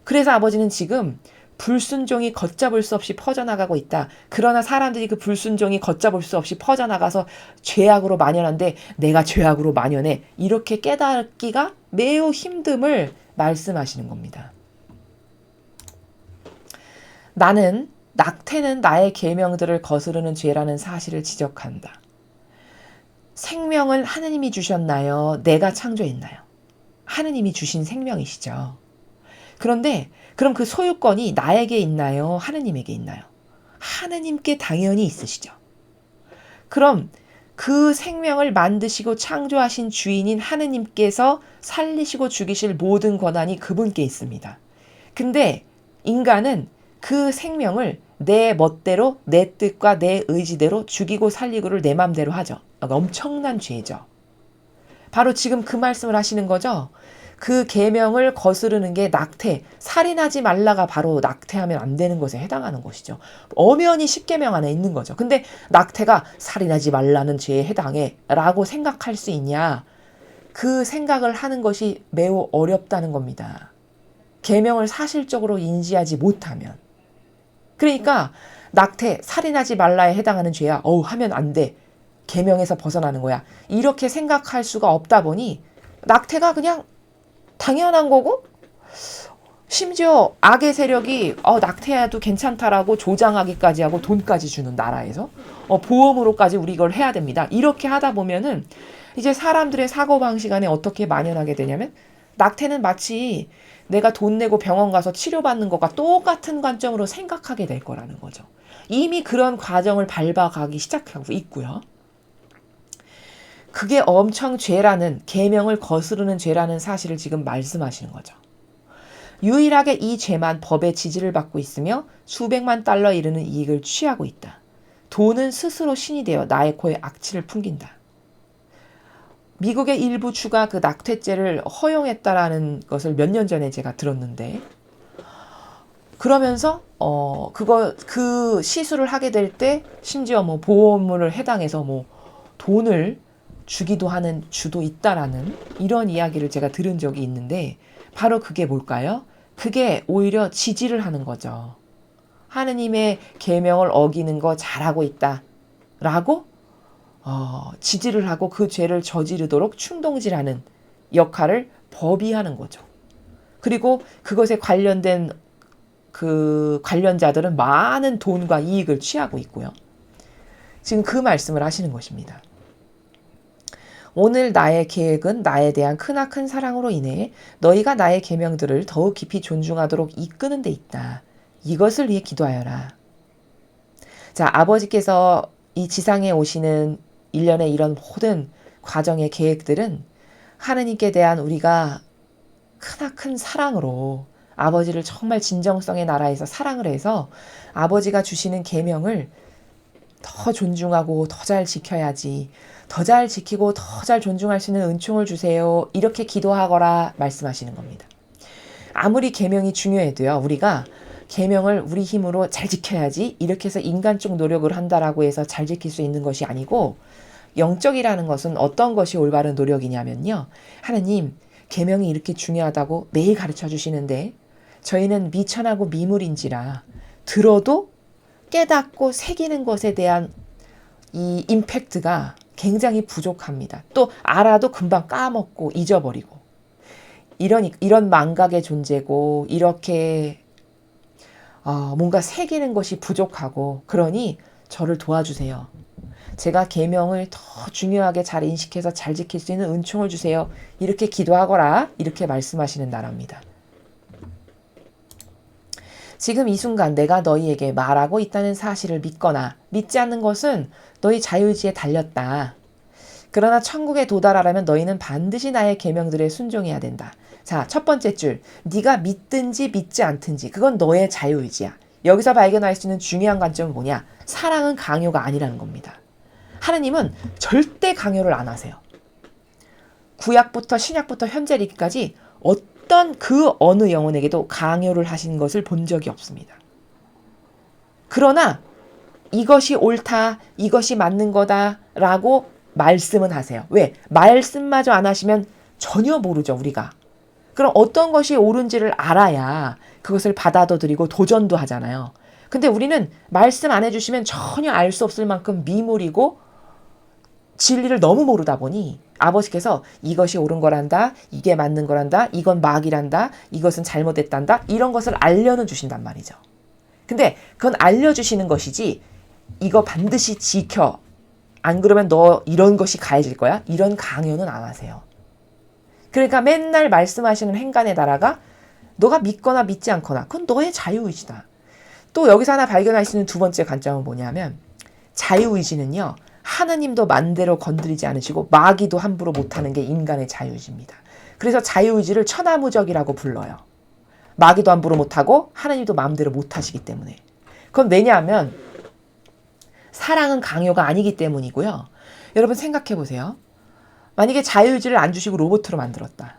그래서 아버지는 지금 불순종이 걷잡을 수 없이 퍼져나가고 있다. 그러나 사람들이 그 불순종이 걷잡을 수 없이 퍼져나가서 죄악으로 만연한데 내가 죄악으로 만연해. 이렇게 깨닫기가 매우 힘듦을 말씀하시는 겁니다. 낙태는 나의 계명들을 거스르는 죄라는 사실을 지적한다. 생명을 하느님이 주셨나요? 내가 창조했나요? 하느님이 주신 생명이시죠. 그런데 그럼 그 소유권이 나에게 있나요? 하느님에게 있나요? 하느님께 당연히 있으시죠. 그럼 그 생명을 만드시고 창조하신 주인인 하느님께서 살리시고 죽이실 모든 권한이 그분께 있습니다. 근데 인간은 그 생명을 내 멋대로 내 뜻과 내 의지대로 죽이고 살리고를 내 맘대로 하죠. 엄청난 죄죠. 바로 지금 그 말씀을 하시는 거죠. 그 계명을 거스르는 게 낙태, 살인하지 말라가 바로 낙태하면 안 되는 것에 해당하는 것이죠. 엄연히 10계명 안에 있는 거죠. 근데 낙태가 살인하지 말라는 죄에 해당해 라고 생각할 수 있냐. 그 생각을 하는 것이 매우 어렵다는 겁니다. 계명을 사실적으로 인지하지 못하면. 그러니까 낙태, 살인하지 말라에 해당하는 죄야. 하면 안 돼. 계명에서 벗어나는 거야. 이렇게 생각할 수가 없다 보니 낙태가 그냥 당연한 거고 심지어 악의 세력이 낙태해도 괜찮다라고 조장하기까지 하고 돈까지 주는 나라에서 보험으로까지 우리 이걸 해야 됩니다. 이렇게 하다 보면은 이제 사람들의 사고방식 안에 어떻게 만연하게 되냐면 낙태는 마치 내가 돈 내고 병원 가서 치료받는 것과 똑같은 관점으로 생각하게 될 거라는 거죠. 이미 그런 과정을 밟아가기 시작하고 있고요. 그게 엄청 죄라는, 계명을 거스르는 죄라는 사실을 지금 말씀하시는 거죠. 유일하게 이 죄만 법의 지지를 받고 있으며 수백만 달러 이르는 이익을 취하고 있다. 돈은 스스로 신이 되어 나의 코에 악취를 풍긴다. 미국의 일부 주가 그 낙태죄를 허용했다라는 것을 몇 년 전에 제가 들었는데, 그러면서 그 시술을 하게 될 때 심지어 뭐 보험을 해당해서 뭐 돈을 주기도 하는 주도 있다라는 이런 이야기를 제가 들은 적이 있는데, 바로 그게 뭘까요? 그게 오히려 지지를 하는 거죠. 하느님의 계명을 어기는 거 잘하고 있다라고 지지를 하고 그 죄를 저지르도록 충동질하는 역할을 법이 하는 거죠. 그리고 그것에 관련된 그 관련자들은 많은 돈과 이익을 취하고 있고요. 지금 그 말씀을 하시는 것입니다. 오늘 나의 계획은 나에 대한 크나큰 사랑으로 인해 너희가 나의 계명들을 더욱 깊이 존중하도록 이끄는 데 있다. 이것을 위해 기도하여라. 자, 아버지께서 이 지상에 오시는 일련의 이런 모든 과정의 계획들은 하느님께 대한 우리가 크나큰 사랑으로 아버지를 정말 진정성의 나라에서 사랑을 해서 아버지가 주시는 계명을 더 존중하고 더 잘 지켜야지, 더 잘 지키고 더 잘 존중할 수 있는 은총을 주세요. 이렇게 기도하거라 말씀하시는 겁니다. 아무리 계명이 중요해도요, 우리가 계명을 우리 힘으로 잘 지켜야지 이렇게 해서 인간적 노력을 한다라고 해서 잘 지킬 수 있는 것이 아니고, 영적이라는 것은 어떤 것이 올바른 노력이냐면요, 하나님 계명이 이렇게 중요하다고 매일 가르쳐 주시는데 저희는 미천하고 미물인지라 들어도 깨닫고 새기는 것에 대한 이 임팩트가 굉장히 부족합니다. 또 알아도 금방 까먹고 잊어버리고, 이런 망각의 존재고, 이렇게 뭔가 새기는 것이 부족하고, 그러니 저를 도와주세요. 제가 계명을 더 중요하게 잘 인식해서 잘 지킬 수 있는 은총을 주세요. 이렇게 기도하거라. 이렇게 말씀하시는 나라입니다. 지금 이 순간 내가 너희에게 말하고 있다는 사실을 믿거나 믿지 않는 것은 너희 자유의지에 달렸다. 그러나 천국에 도달하려면 너희는 반드시 나의 계명들에 순종해야 된다. 자, 첫 번째 줄. 네가 믿든지 믿지 않든지 그건 너의 자유의지야. 여기서 발견할 수 있는 중요한 관점은 뭐냐? 사랑은 강요가 아니라는 겁니다. 하나님은 절대 강요를 안 하세요. 구약부터 신약부터 현재리까지 어떤 그 어느 영혼에게도 강요를 하신 것을 본 적이 없습니다. 그러나 이것이 옳다, 이것이 맞는 거다라고 말씀은 하세요. 왜? 말씀마저 안 하시면 전혀 모르죠, 우리가. 그럼 어떤 것이 옳은지를 알아야 그것을 받아들이고 도전도 하잖아요. 근데 우리는 말씀 안 해주시면 전혀 알 수 없을 만큼 미물이고 진리를 너무 모르다 보니 아버지께서 이것이 옳은 거란다, 이게 맞는 거란다, 이건 막이란다, 이것은 잘못됐단다, 이런 것을 알려는 주신단 말이죠. 근데 그건 알려주시는 것이지 이거 반드시 지켜, 안 그러면 너 이런 것이 가해질 거야, 이런 강요는 안 하세요. 그러니까 맨날 말씀하시는 행간의 나라가 너가 믿거나 믿지 않거나 그건 너의 자유의지다. 또 여기서 하나 발견할 수 있는 두 번째 관점은 뭐냐면, 자유의지는요, 하느님도 맘대로 건드리지 않으시고 마귀도 함부로 못하는 게 인간의 자유의지입니다. 그래서 자유의지를 천하무적이라고 불러요. 마귀도 함부로 못하고 하느님도 마음대로 못하시기 때문에. 그건 왜냐하면 사랑은 강요가 아니기 때문이고요. 여러분 생각해 보세요. 만약에 자유의지를 안 주시고 로봇으로 만들었다.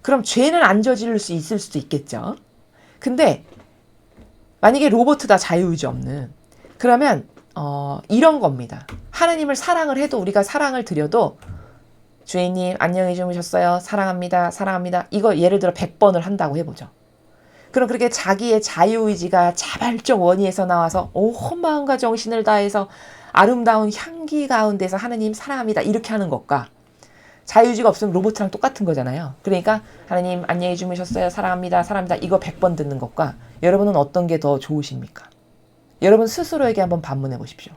그럼 죄는 안 저지를 수 있을 수도 있겠죠. 근데 만약에 로봇이다, 자유의지 없는. 그러면 이런 겁니다. 하나님을 사랑을 해도, 우리가 사랑을 드려도 주인님 안녕히 주무셨어요, 사랑합니다, 사랑합니다, 이거 예를 들어 100번을 한다고 해보죠. 그럼 그렇게 자기의 자유의지가 자발적 원의에서 나와서 온 마음과 정신을 다해서 아름다운 향기 가운데서 하나님 사랑합니다 이렇게 하는 것과, 자유의지가 없으면 로봇이랑 똑같은 거잖아요. 그러니까 하나님 안녕히 주무셨어요, 사랑합니다, 사랑합니다 이거 100번 듣는 것과, 여러분은 어떤 게 더 좋으십니까? 여러분 스스로에게 한번 반문해 보십시오.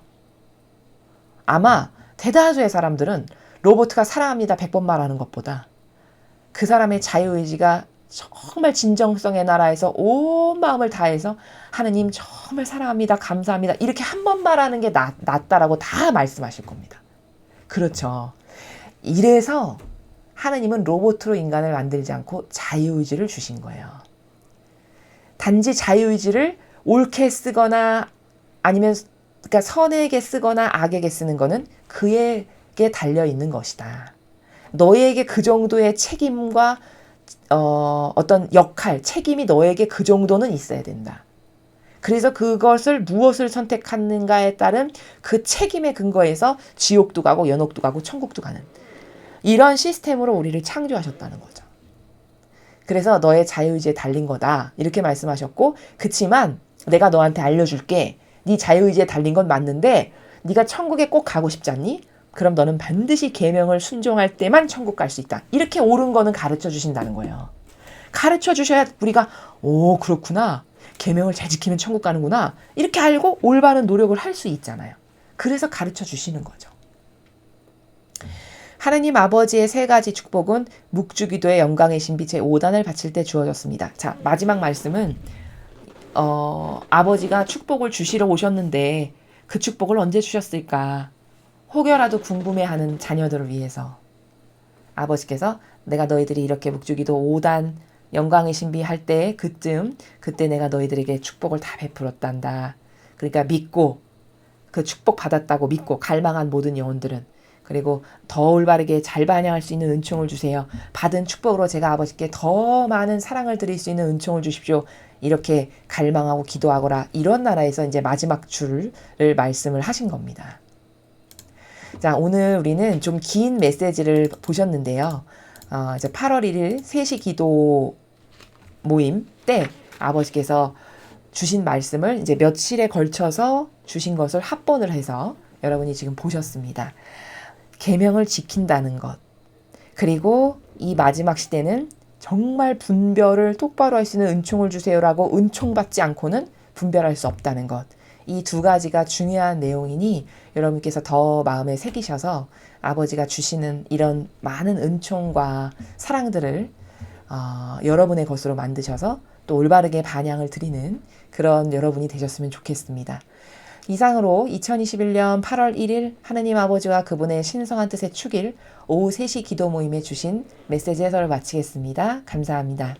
아마 대다수의 사람들은 로봇가 사랑합니다 100번 말하는 것보다 그 사람의 자유의지가 정말 진정성의 나라에서 온 마음을 다해서 하느님 정말 사랑합니다, 감사합니다 이렇게 한 번 말하는 게 낫다라고 다 말씀하실 겁니다. 그렇죠. 이래서 하느님은 로봇으로 인간을 만들지 않고 자유의지를 주신 거예요. 단지 자유의지를 옳게 쓰거나 아니면 그러니까 선에게 쓰거나 악에게 쓰는 거는 그에게 달려 있는 것이다. 너에게 그 정도의 책임과 어떤 역할, 책임이 너에게 그 정도는 있어야 된다. 그래서 그것을 무엇을 선택하는가에 따른 그 책임의 근거에서 지옥도 가고 연옥도 가고 천국도 가는 이런 시스템으로 우리를 창조하셨다는 거죠. 그래서 너의 자유의지에 달린 거다. 이렇게 말씀하셨고, 그치만 내가 너한테 알려줄게. 네 자유의지에 달린 건 맞는데 네가 천국에 꼭 가고 싶지 않니? 그럼 너는 반드시 계명을 순종할 때만 천국 갈 수 있다. 이렇게 옳은 거는 가르쳐 주신다는 거예요. 가르쳐 주셔야 우리가 오 그렇구나. 계명을 잘 지키면 천국 가는구나. 이렇게 알고 올바른 노력을 할 수 있잖아요. 그래서 가르쳐 주시는 거죠. 하느님 아버지의 세 가지 축복은 묵주기도의 영광의 신비 제5단을 바칠 때 주어졌습니다. 자, 마지막 말씀은 아버지가 축복을 주시러 오셨는데 그 축복을 언제 주셨을까? 혹여라도 궁금해하는 자녀들을 위해서 아버지께서 내가 너희들이 이렇게 묵주기도 5단 영광의 신비 할 때 그때 내가 너희들에게 축복을 다 베풀었단다. 그러니까 믿고 그 축복 받았다고 믿고 갈망한 모든 영혼들은 그리고 더 올바르게 잘 반영할 수 있는 은총을 주세요. 받은 축복으로 제가 아버지께 더 많은 사랑을 드릴 수 있는 은총을 주십시오. 이렇게 갈망하고 기도하거라. 이런 나라에서 이제 마지막 줄을 말씀을 하신 겁니다. 자, 오늘 우리는 좀 긴 메시지를 보셨는데요. 이제 8월 1일 3시 기도 모임 때 아버지께서 주신 말씀을 이제 며칠에 걸쳐서 주신 것을 합본을 해서 여러분이 지금 보셨습니다. 계명을 지킨다는 것. 그리고 이 마지막 시대는 정말 분별을 똑바로 할 수 있는 은총을 주세요라고 은총받지 않고는 분별할 수 없다는 것. 이 두 가지가 중요한 내용이니 여러분께서 더 마음에 새기셔서 아버지가 주시는 이런 많은 은총과 사랑들을 여러분의 것으로 만드셔서 또 올바르게 반향을 드리는 그런 여러분이 되셨으면 좋겠습니다. 이상으로 2021년 8월 1일 하느님 아버지와 그분의 신성한 뜻의 축일 오후 3시 기도 모임에 주신 메시지 해설을 마치겠습니다. 감사합니다.